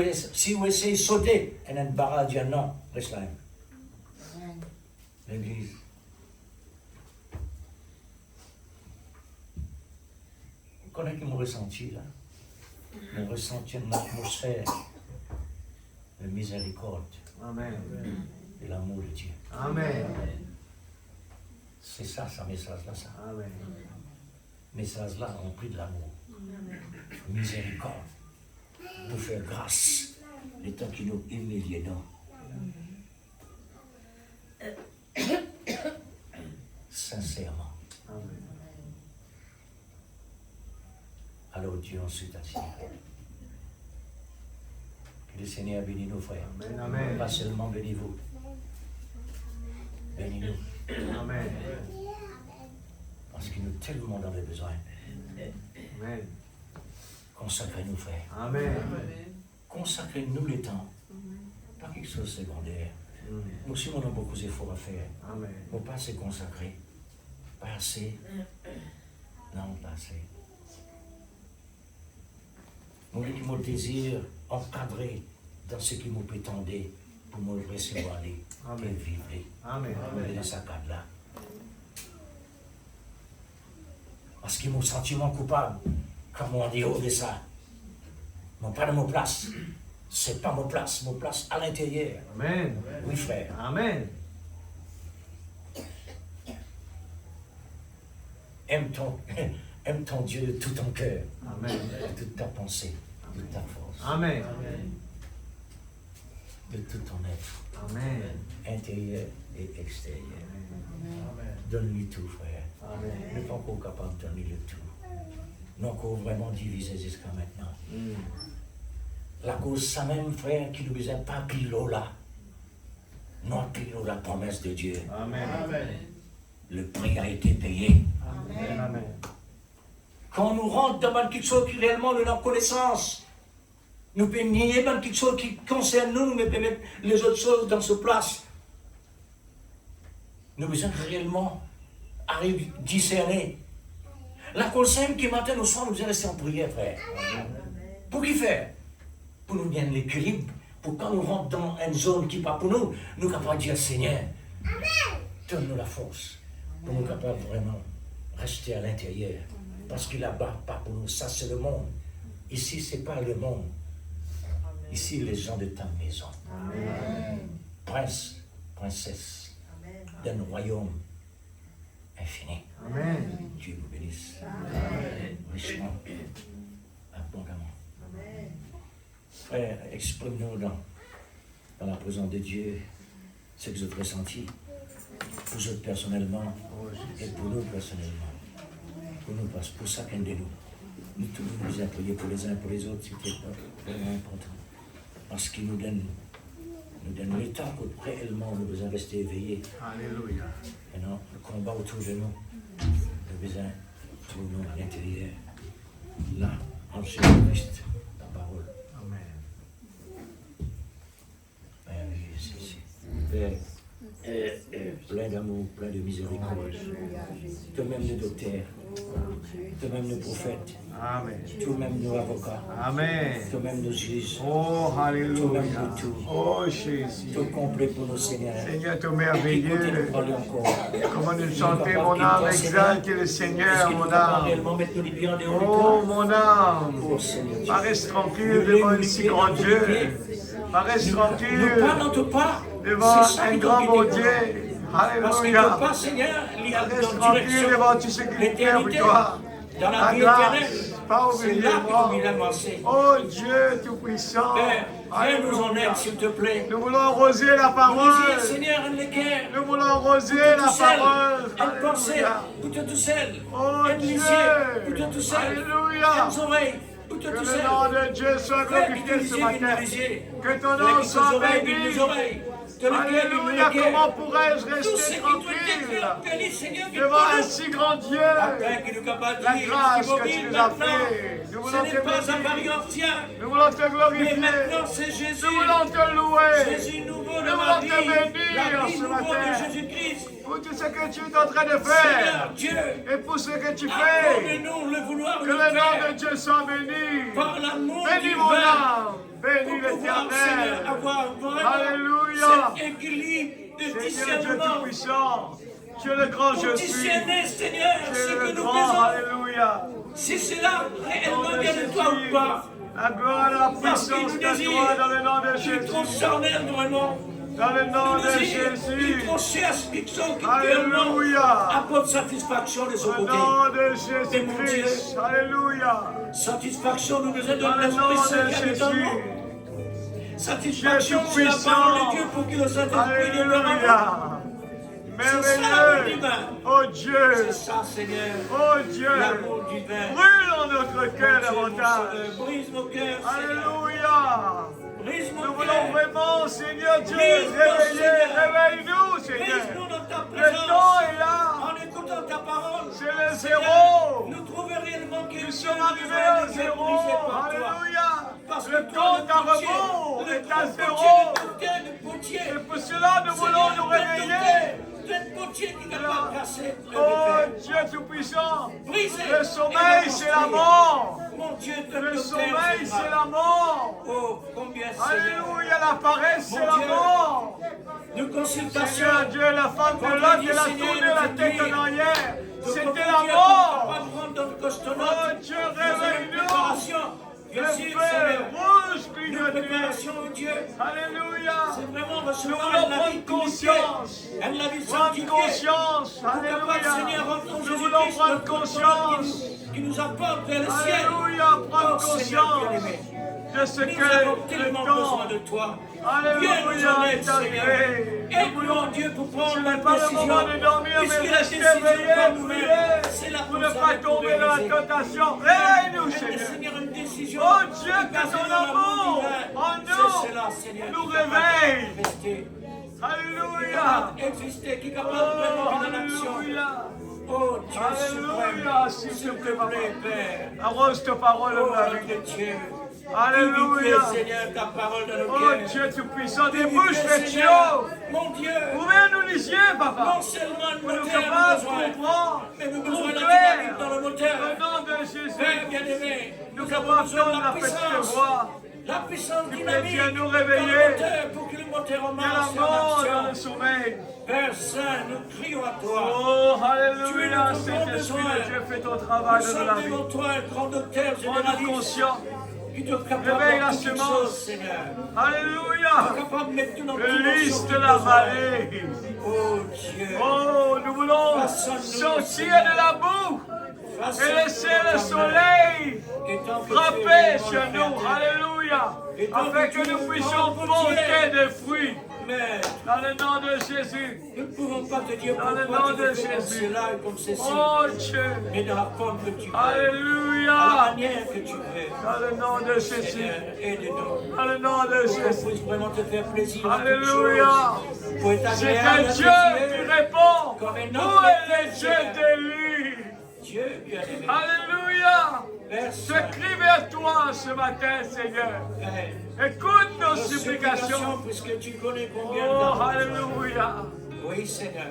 essayez de sauter, et un barrage dit non, reste là. L'église. Vous connaissez mon ressenti là? Mon ressenti une atmosphère de miséricorde Amen. et l'amour de Dieu. Amen. C'est ça, ce message-là, ça. Amen. Message-là, on prie de l'amour. Miséricorde. Pour faire grâce. Les temps qui nous humilient, non. Sincèrement. Amen. Alors Dieu ensuite a signé. Que le Seigneur bénisse nos frères. Amen. Amen. Pas seulement bénis-vous. Bénis-nous. Amen. Parce qu'il nous tellement dans le besoin. Amen. Consacrez-nous, frères. Amen. Consacrez-nous le temps. Pas quelque chose de secondaire. Nous aussi, on a beaucoup d'efforts à faire. Amen. Il ne faut pas se consacrer. Pas assez. Non, pas assez. Nous qui mon désir encadré dans ce qui nous prétendait pour me recevoir aller et vivre. Amen. Nous dans sa cadre-là. Parce que mon sentiment coupable, comme on dit haut de ça, non pas de mon place. C'est pas mon place à l'intérieur. Amen. Oui, frère. Amen. Aime ton Dieu de tout ton cœur, Amen. de toute ta pensée, de toute ta force, Amen. de tout ton être, Amen. intérieur et extérieur. Amen. Donne-lui tout, frère. Amen. Nous ne sommes pas encore capables de donner le tout. Nous encore vraiment divisés jusqu'à maintenant. La cause, ça même, frère, qui ne nous a pas pilot là. Non, pilot la promesse de Dieu. Amen. Le prix a été payé. Amen. Amen. Quand nous rentrons dans quelque chose qui réellement de notre connaissance, nous pouvons nier dans quelque chose qui concerne nous, mais peut mettre les autres choses dans ce place. Nous besoin réellement arriver à discerner. La cause simple qui matin au soir, nous devons rester en prière, frère. Pour qui faire? Pour nous gagner l'équilibre, pour quand nous rentrons dans une zone qui n'est pas pour nous, nous sommes capables de dire Seigneur, donne-nous la force, pour nous capables vraiment rester à l'intérieur. Parce que là-bas, pas pour nous, ça c'est le monde. Ici, ce n'est pas le monde. Ici, les gens de ta maison. Prince, princesse, d'un royaume infini. Amen. Dieu vous bénisse. Richement, abondamment. Frère, exprime-nous dans la présence de Dieu ce que vous avez ressenti, pour vous personnellement et pour nous personnellement. Pour nous, pour chacun de nous. Nous tous nous prier pour les uns et pour les autres, c'était vraiment important. Parce qu'il nous donne le temps que réellement nous devons rester éveillés. Alléluia. Et non, le combat autour de nous, nous devons autour de nous à l'intérieur. Là, en Jésus-Christ, la parole. Amen. Oui, c'est Père, plein d'amour, plein de miséricorde. Toi-même le docteur, toi-même le prophète, Amen. toi-même nos avocats, Amen. toi-même nos juges, Oh, toi-même Alléluia. le tout. Oh, Jésus. Tout complet pour nos seigneurs. Seigneur, tout Écoutez-nous merveilleux. parler encore. Comment nous chanter, mon âme, exalte le Seigneur, mon âme. Réellement mettre nos liens en dehors du Oh, temps. mon âme. Oh Seigneur Dieu. Reste tranquille devant un si grand Dieu. Reste Ne tranquille parle pas devant c'est ça un qui grand doit bon guider. Dieu. Parce qu'il ne peut Alléluia. pas, Seigneur, il y a Reste dans tranquille direction devant tout ce qu'il fait pour l'éternité, toi. dans la La vie grâce, éternelle. pas C'est oublier là que moi. nous voulons avancer. Oh Dieu Tout-Puissant. Père, viens nous en Alléluia. aide, s'il te plaît. Nous voulons arroser la Nous parole. disons, Seigneur, un équerre. Nous voulons arroser la parole. Une pensée Alléluia. pour toi tout seul. Oh Un Dieu. lycée pour toi tout seul. Alléluia. Une oreille pour toi Que tout le seul. nom de Dieu soit Frère, glorifié ce matin. Que ton Que nom tes soit oreilles, béni. les oreilles. de lequel il Alléluia, nous comment guère. pourrais-je Tout ce rester qui doit être tranquille organisé, Seigneur, qu'il devant un connaît. si grand Dieu? Afin qu'il nous capable de La dire, grâce que tu immobile nous as maintenant, fait, nous ce voulons n'est te pas un bénir. pari ancien, Nous voulons te mais glorifier. maintenant c'est Jésus. Nous voulons te louer. Jésus nouveau de Nous voulons te Marie, bénir la vie ce nouveau matin. de Jésus-Christ. Pour tout ce que tu es en train de Seigneur faire Dieu, et pour ce que tu fais. accorde-nous le vouloir Que de le nom faire de Dieu soit béni. par l'amour Bénis mon divin âme. Bénis pour pouvoir, Seigneur, l'Éternel. avoir vraiment Alléluia. cet équilibre de Seigneur Dieu discernement. Tout-Puissant. Tu es le grand je suis. Positionner, Seigneur, Tu ce es que le nous grand. faisons, Alléluia. si cela réellement Nom de vient de toi ou Jésus. pas. La gloire et la Parce qu'il puissance nous de désire, toi dans le nom de qui Jésus. concerne vraiment. Dans le nom Nous de désire, qui Jésus. recherche quelque chose qui réellement Alléluia. apporte satisfaction de son Au côté. nom de Jésus-Christ. Alléluia. Satisfaction nous a Dans donné le l'Esprit nom Saint de qui habite en Jésus. nous. Satisfaction, Dieu c'est la tout-puissant. parole de Dieu pour que le Saint-Esprit libère en nous. Alléluia. Merveilleux. Oh Dieu. C'est ça, Seigneur. Oh Dieu. L'amour divin. Brûle en notre cœur Dieu, mon davantage. Sauveur, brise nos cœurs, Seigneur. Alléluia. Brise Nous nos voulons cœurs. vraiment, Seigneur Dieu, Brise-nous, réveiller, Seigneur. réveille-nous, Seigneur. Brise-nous dans ta Le temps présence. est là. En écoutant ta parole, C'est le Seigneur, zéro. nous trouver réellement que Nous Dieu sommes nous arrivés a à brisé zéro. par toi. Alléluia. Parce que Le toi, compte à potier, rebours le est à grand zéro. potier, le potier, Et pour cela, nous voulons nous réveiller. tu es le potier qui n'a pas cassé le Oh défait. Dieu Tout-Puissant. Brisé. Le sommeil, c'est la mort. Mon Dieu, tu es Le docteur sommeil, général. c'est la mort. Oh, combien Seigneur. Alléluia. La paresse, c'est Mon la Dieu. mort. Nos consultations. Seigneur Dieu, la femme de Vendredi, l'homme, elle a Seigneur, tourné la nous tête dit, en arrière. Donc, C'était mon la Dieu, on ne mort. peut pas nous rendre dans le costonote. Oh Dieu, Nous avons une réveille-nous. préparation. Bien Le sûr, feu Seigneur. rouge Une clignoté. préparation, oh Dieu. Alléluia. C'est vraiment Nous recevoir voulons la vie prendre conscience. Elle l'a vie Prendre sanctifiée. conscience. Pour qu'après, Alléluia. Seigneur, rentrons Nous Jésus-Christ, voulons prendre notre conscience. qui nous apporte vers le ciel. Alléluia. Prendre Oh, Seigneur conscience bien-aimé. de ce Nous que avons le tellement temps. besoin de toi. Viens nous Alléluia. en aide, est Seigneur. arrivé. Aide-nous, Dieu, pour Ce prendre la n'est pas le décision. moment de dormir, mais Puisque la rester décision éveillé, par nous-mêmes, prier, c'est la pour ne pas tomber dans la tentation. Réveille-nous, Seigneur. Seigneur, une décision. Oh Dieu, qui que passe ton dans l'amour amour divin. en C'est nous cela, Seigneur, nous qui est capable réveille. de rester, Alléluia. exister, qui est capable de vraiment une action. Alléluia. Oh Dieu Alléluia, suprême, s'il te plaît, plaît, papa. Père. Arrose ta parole Oh dans la notre vie. Dieu. Alléluia. Vivifie, Seigneur, ta parole dans nos Oh cœurs. Dieu Tout-Puissant, Vivifie, débouche les Seigneur, tuyaux. mon Dieu. Ouvrez-nous les yeux, papa. Non seulement le Pour nous moteur, capables nous besoin, comprendre, mais nous besoin pour de la clair, dynamique dans le moteur. au nom de Jésus, Père bien-aimé, nous nous avons capables besoin de d'entendre la la petite puissance. voix. La puissance Tu dynamique peux nous dans réveiller. le moteur pour que le moteur en Il y a la marche mort en dans le action. sommeil. Père Saint, nous crions à toi. Oh, Tu es Alléluia, notre grand Saint-Esprit besoin. de Dieu, fais ton Nous travail dans la sommes vie. devant toi, un grand docteur Rends-nous généraliste conscients. qui te capable Réveille la de toutes semence. choses, Seigneur. Alléluia. Capable de mettre tout dans Le toutes nos lys choses de qui la besoin. vallée. Oh Dieu. Oh, nous voulons Façonne-nous, sortir Seigneur. de la boue et Façonne-nous laisser dans le ta soleil main. Et tant que tu es frapper vraiment sur le nous. Père, Alléluia. Et tant Afin que que tu nous es puissions grand porter potier. des fruits. Mais Dans le nom de Jésus. nous ne pouvons pas te dire Dans le pourquoi nom tu de nous fais comme Jésus. cela et comme ceci. Oh Dieu. Mais dans la forme que tu veux. À la Alléluia. manière que tu veux. Dans le nom de Jésus. Seigneur, aide-nous. Dans le nom de Pour qu'on Jésus. puisse vraiment te faire plaisir. en toutes Alléluia. choses. Pour être C'est agréable un à Dieu tes qui yeux. répond. Comme un Où homme est le de Dieu Dieu. d'élu? Dieu bien-aimé. Alléluia. Père Je Saint, crie vers toi ce matin, Seigneur. Père, Écoute nos nos supplications. puisque tu connais combien Oh, nous avons besoin. Alléluia. Oui, Seigneur.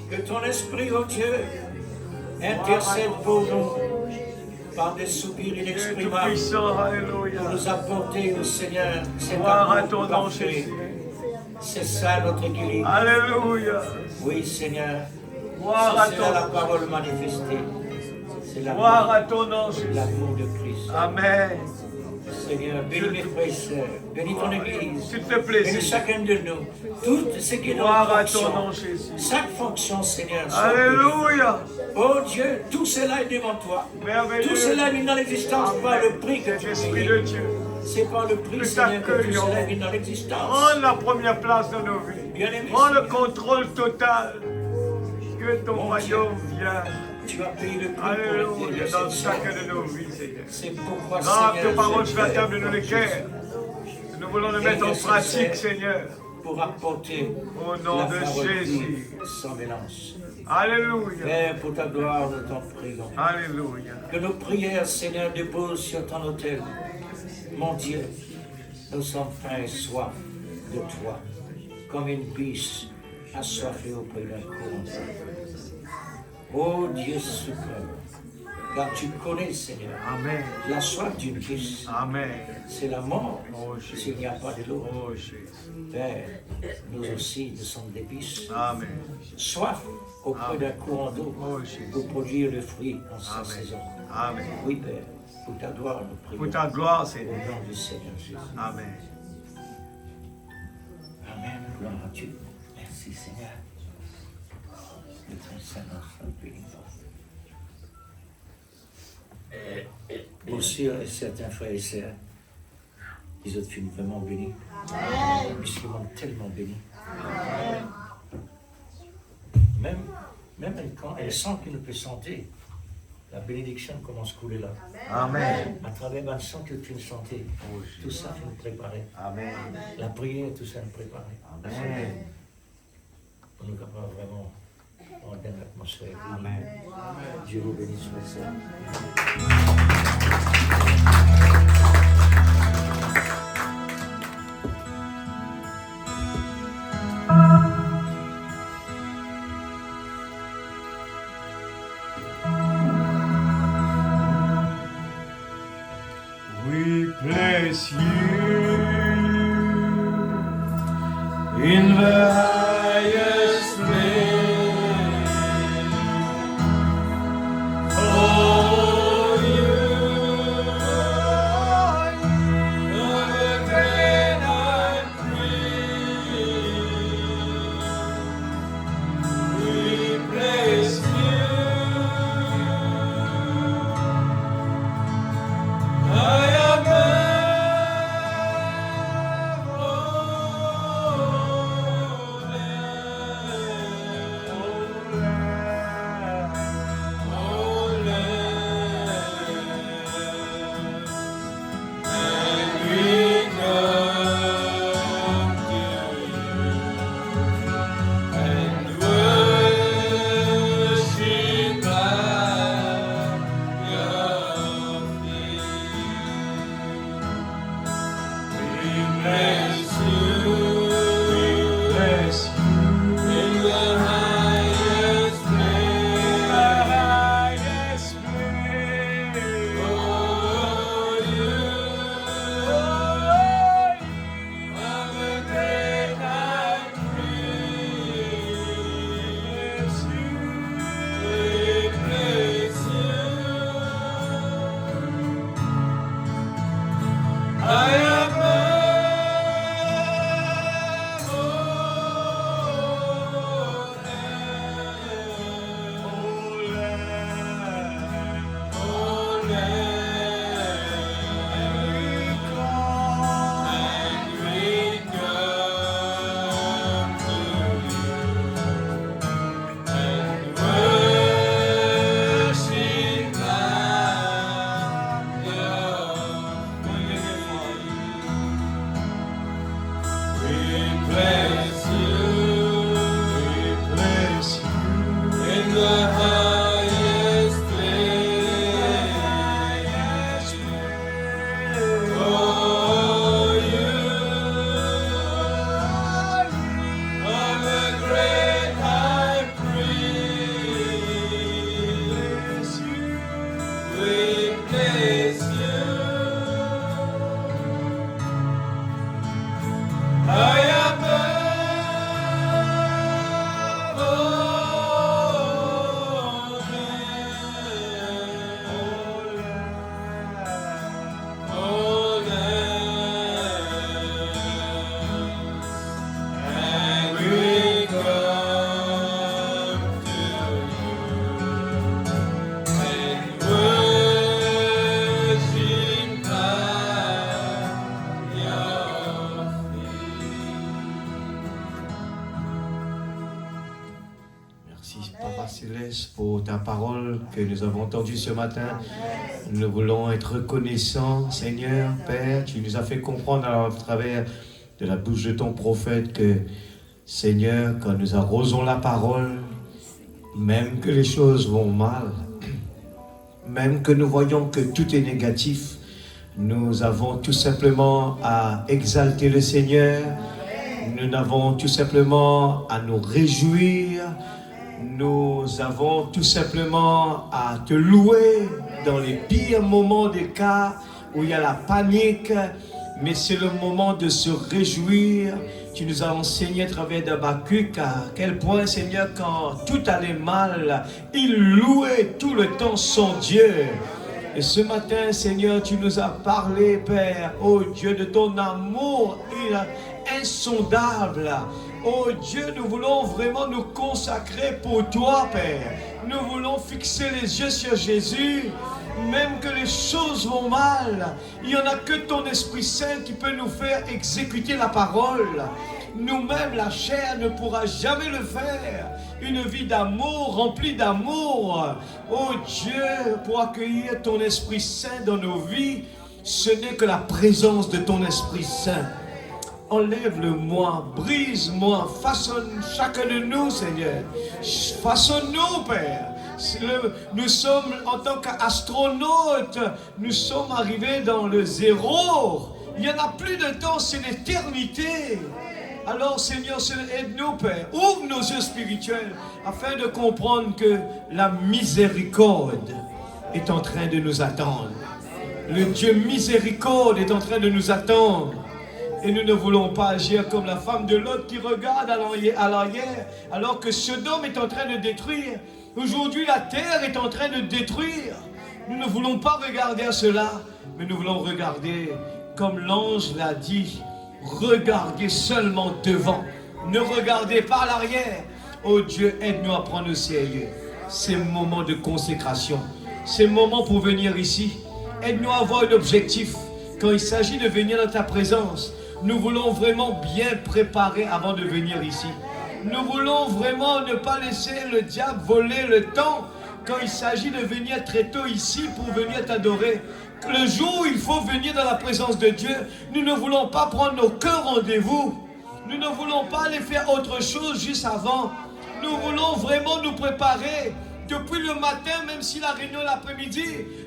Que ton esprit, oh Dieu, intercède pour nous par des soupirs Dieu inexprimables Tout-Puissant, Alléluia. pour nous apporter au Seigneur cet Gloire à amour ton nom, parfait. Jésus. C'est ça notre équilibre. Alléluia. Oui, Seigneur. Gloire à C'est là la ton parole manifestée. C'est Gloire l'amour, à ton nom, Jésus. l'amour de Christ. Amen. Seigneur, bénis mes frères et sœurs. Bénis ton Église. S'il te plaît, Bénis Seigneur. chacun de nous. Tout ce qui est dans Gloire notre à ton nom, fonction. Jésus. Chaque fonction, Seigneur. soit bénie. Alléluia. Oh Dieu, tout cela est devant toi. Merveilleux. Tout cela est mis dans l'existence par le prix que tu Esprit payes. de Dieu. C'est par le prix, Nous Seigneur, que tout t'accueillons. cela est mis dans l'existence. Prends la première place dans nos vies. Bien-aimé, Prends le Seigneur, contrôle total. Que ton Mon royaume vienne. tu as payé le prix pour Alléluia. le Dans chacun de nos vies, Seigneur. C'est pourquoi, Grave Seigneur, tes paroles je sur la prie table de nos pour cœurs. Jésus. Nous voulons le mettre en pratique, Seigneur. Pour apporter Au nom la de parole Jésus. sans mélange. Alléluia. Père, pour ta gloire, nous t'en prions. Alléluia. Que nos prières, Seigneur, déposent sur ton autel. Mon Dieu, nous sommes faim et soif de toi, comme une biche assoiffée auprès d'un courant. Ô Dieu suprême, car tu connais, Seigneur, Amen. la soif d'une biche, Amen. c'est la mort Oh, Jésus. s'il n'y a pas de l'eau. Oh, Jésus. Père, nous aussi, nous sommes des biches. Amen. Soif auprès d'un courant d'eau Oh, Jésus. pour produire le fruit en sa Amen. saison. Amen. Oui, Père, pour ta gloire, nous prions. Pour ta gloire, Au Seigneur. nom du Seigneur Jésus. Amen. Amen. Gloire à Dieu. Merci, Seigneur. Le très Saint-Nom soit béni. Pour sûr et certains frères et sœurs, les autres films vraiment bénis. Puisqu'ils m'ont tellement béni. Même quand elle sent qu'il ne peut sentir, la bénédiction commence à couler là. Amen. À travers le sang que tu nous sentais, tout ça fait nous préparer. Amen. La prière, tout ça nous préparer. Amen. Pour nous capables vraiment dans l'atmosphère. Amen. Dieu vous bénisse, frères et sœurs. We place you in the highest place. Oh, you are the great high priest. We place you. I am Papa Céleste, pour ta parole que nous avons entendue ce matin. Nous voulons être reconnaissants, Seigneur, Père. Tu nous as fait comprendre à travers de la bouche de ton prophète que, Seigneur, quand nous arrosons la parole, même que les choses vont mal, même que nous voyons que tout est négatif, nous avons tout simplement à exalter le Seigneur. Nous avons tout simplement à nous réjouir. Nous avons tout simplement à te louer dans les pires moments des cas où il y a la panique. Mais c'est le moment de se réjouir. Tu nous as enseigné à travers d'Habakkuk à quel point, Seigneur, quand tout allait mal, il louait tout le temps son Dieu. Et ce matin, Seigneur, tu nous as parlé, Père, oh Dieu, de ton amour insondable. Oh Dieu, nous voulons vraiment nous consacrer pour toi, Père. Nous voulons fixer les yeux sur Jésus. Même que les choses vont mal, il n'y en a que ton Esprit Saint qui peut nous faire exécuter la parole. Nous-mêmes, la chair ne pourra jamais le faire. Une vie d'amour, remplie d'amour. Oh Dieu, pour accueillir ton Esprit Saint dans nos vies, ce n'est que la présence de ton Esprit Saint. Enlève-le-moi, brise-moi, façonne chacun de nous, Seigneur. Façonne-nous, Père. Nous sommes, en tant qu'astronautes, nous sommes arrivés dans le zéro. Il n'y en a plus de temps, c'est l'éternité. Alors, Seigneur, aide-nous, Père. Ouvre nos yeux spirituels afin de comprendre que la miséricorde est en train de nous attendre. Le Dieu miséricorde est en train de nous attendre. Et nous ne voulons pas agir comme la femme de Lot qui regarde à l'arrière alors que Sodome est en train de détruire. Aujourd'hui, la terre est en train de détruire. Nous ne voulons pas regarder à cela, mais nous voulons regarder comme l'ange l'a dit. Regardez seulement devant. Ne regardez pas à l'arrière. Oh Dieu, aide-nous à prendre au sérieux ces moments de consécration, ces moments pour venir ici. Aide-nous à avoir un objectif. Quand il s'agit de venir dans ta présence, nous voulons vraiment bien préparer avant de venir ici. Nous voulons vraiment ne pas laisser le diable voler le temps quand il s'agit de venir très tôt ici pour venir t'adorer. Le jour où il faut venir dans la présence de Dieu, nous ne voulons pas prendre aucun rendez-vous. Nous ne voulons pas aller faire autre chose juste avant. Nous voulons vraiment nous préparer. Depuis le matin, même si la réunion l'après-midi,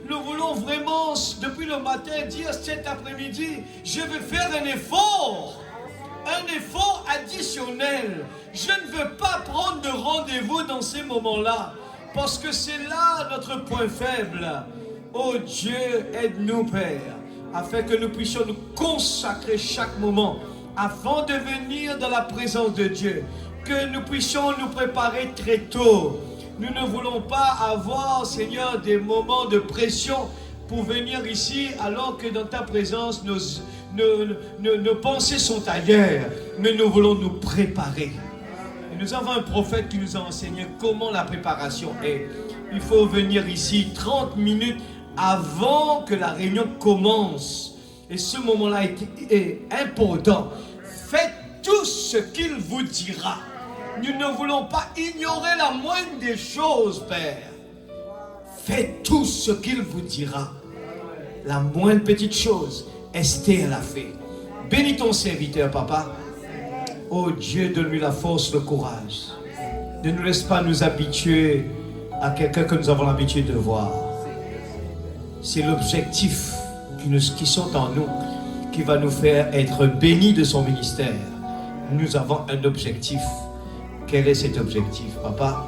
nous voulons vraiment, depuis le matin, dire cet après-midi, je vais faire un effort additionnel. Je ne veux pas prendre de rendez-vous dans ces moments-là, parce que c'est là notre point faible. Oh Dieu, aide-nous, Père, afin que nous puissions nous consacrer chaque moment, avant de venir dans la présence de Dieu, que nous puissions nous préparer très tôt. Nous ne voulons pas avoir, Seigneur, des moments de pression pour venir ici alors que dans ta présence, nos pensées sont ailleurs. Mais nous voulons nous préparer. Et nous avons un prophète qui nous a enseigné comment la préparation est. Il faut venir ici 30 minutes avant que la réunion commence. Et ce moment-là est important. Faites tout ce qu'il vous dira. Nous ne voulons pas ignorer la moindre des choses, Père. Faites tout ce qu'il vous dira. La moindre petite chose, Esther l'a fait. Bénis ton serviteur, Papa. Oh Dieu, donne-lui la force, le courage. Ne nous laisse pas nous habituer à quelqu'un que nous avons l'habitude de voir. C'est l'objectif qui sont en nous qui va nous faire être bénis de son ministère. Nous avons un objectif. Quel est cet objectif, Papa?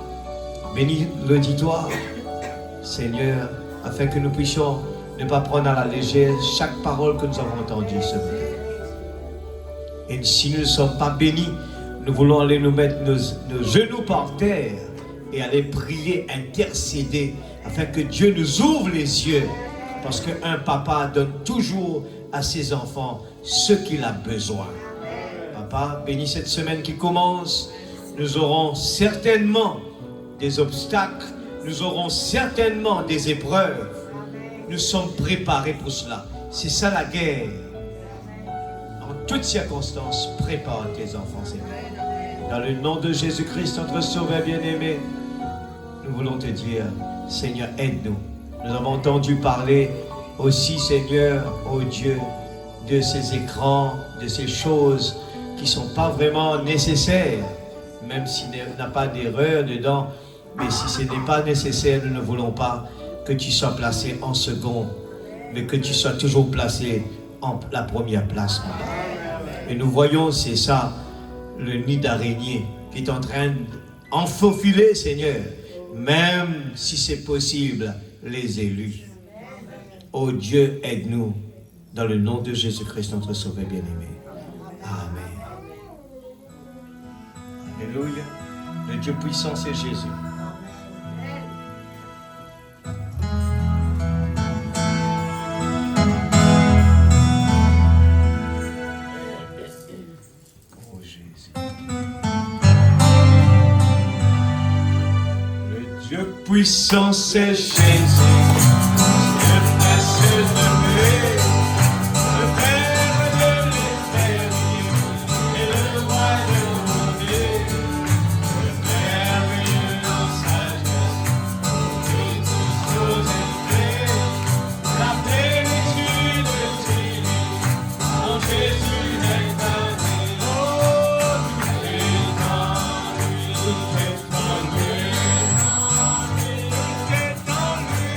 Bénis l'auditoire, Seigneur, afin que nous puissions ne pas prendre à la légère chaque parole que nous avons entendue ce matin. Et si nous ne sommes pas bénis, nous voulons aller nous mettre nos genoux par terre et aller prier, intercéder, afin que Dieu nous ouvre les yeux. Parce qu'un papa donne toujours à ses enfants ce qu'il a besoin. Papa, bénis cette semaine qui commence. Nous aurons certainement des obstacles, nous aurons certainement des épreuves. Nous sommes préparés pour cela. C'est ça la guerre. En toutes circonstances, prépare tes enfants, Seigneur. Dans le nom de Jésus-Christ, notre Sauveur bien-aimé, nous voulons te dire, Seigneur, aide-nous. Nous avons entendu parler aussi, Seigneur, ô Dieu, de ces écrans, de ces choses qui ne sont pas vraiment nécessaires, même s'il n'y a pas d'erreur dedans. Mais si ce n'est pas nécessaire, nous ne voulons pas que tu sois placé en second, mais que tu sois toujours placé en la première place, mon Père. Et nous voyons, c'est ça, le nid d'araignée qui est en train d'enfaufiler, Seigneur, même si c'est possible, les élus. Oh Dieu, aide-nous, dans le nom de Jésus-Christ, notre Sauveur bien-aimé. Amen. Alléluia. Le Dieu puissant, c'est Jésus. Oh Jésus. Le Dieu puissant, c'est Jésus. Le précieux de le Père de l'éternité et le roi de mon Dieu, le merveilleux en sagesse, et toutes choses élevées, la plénitude de Dieu, en Jésus incarné. Oh, tout est en lui, tout est en lui, tout est en lui.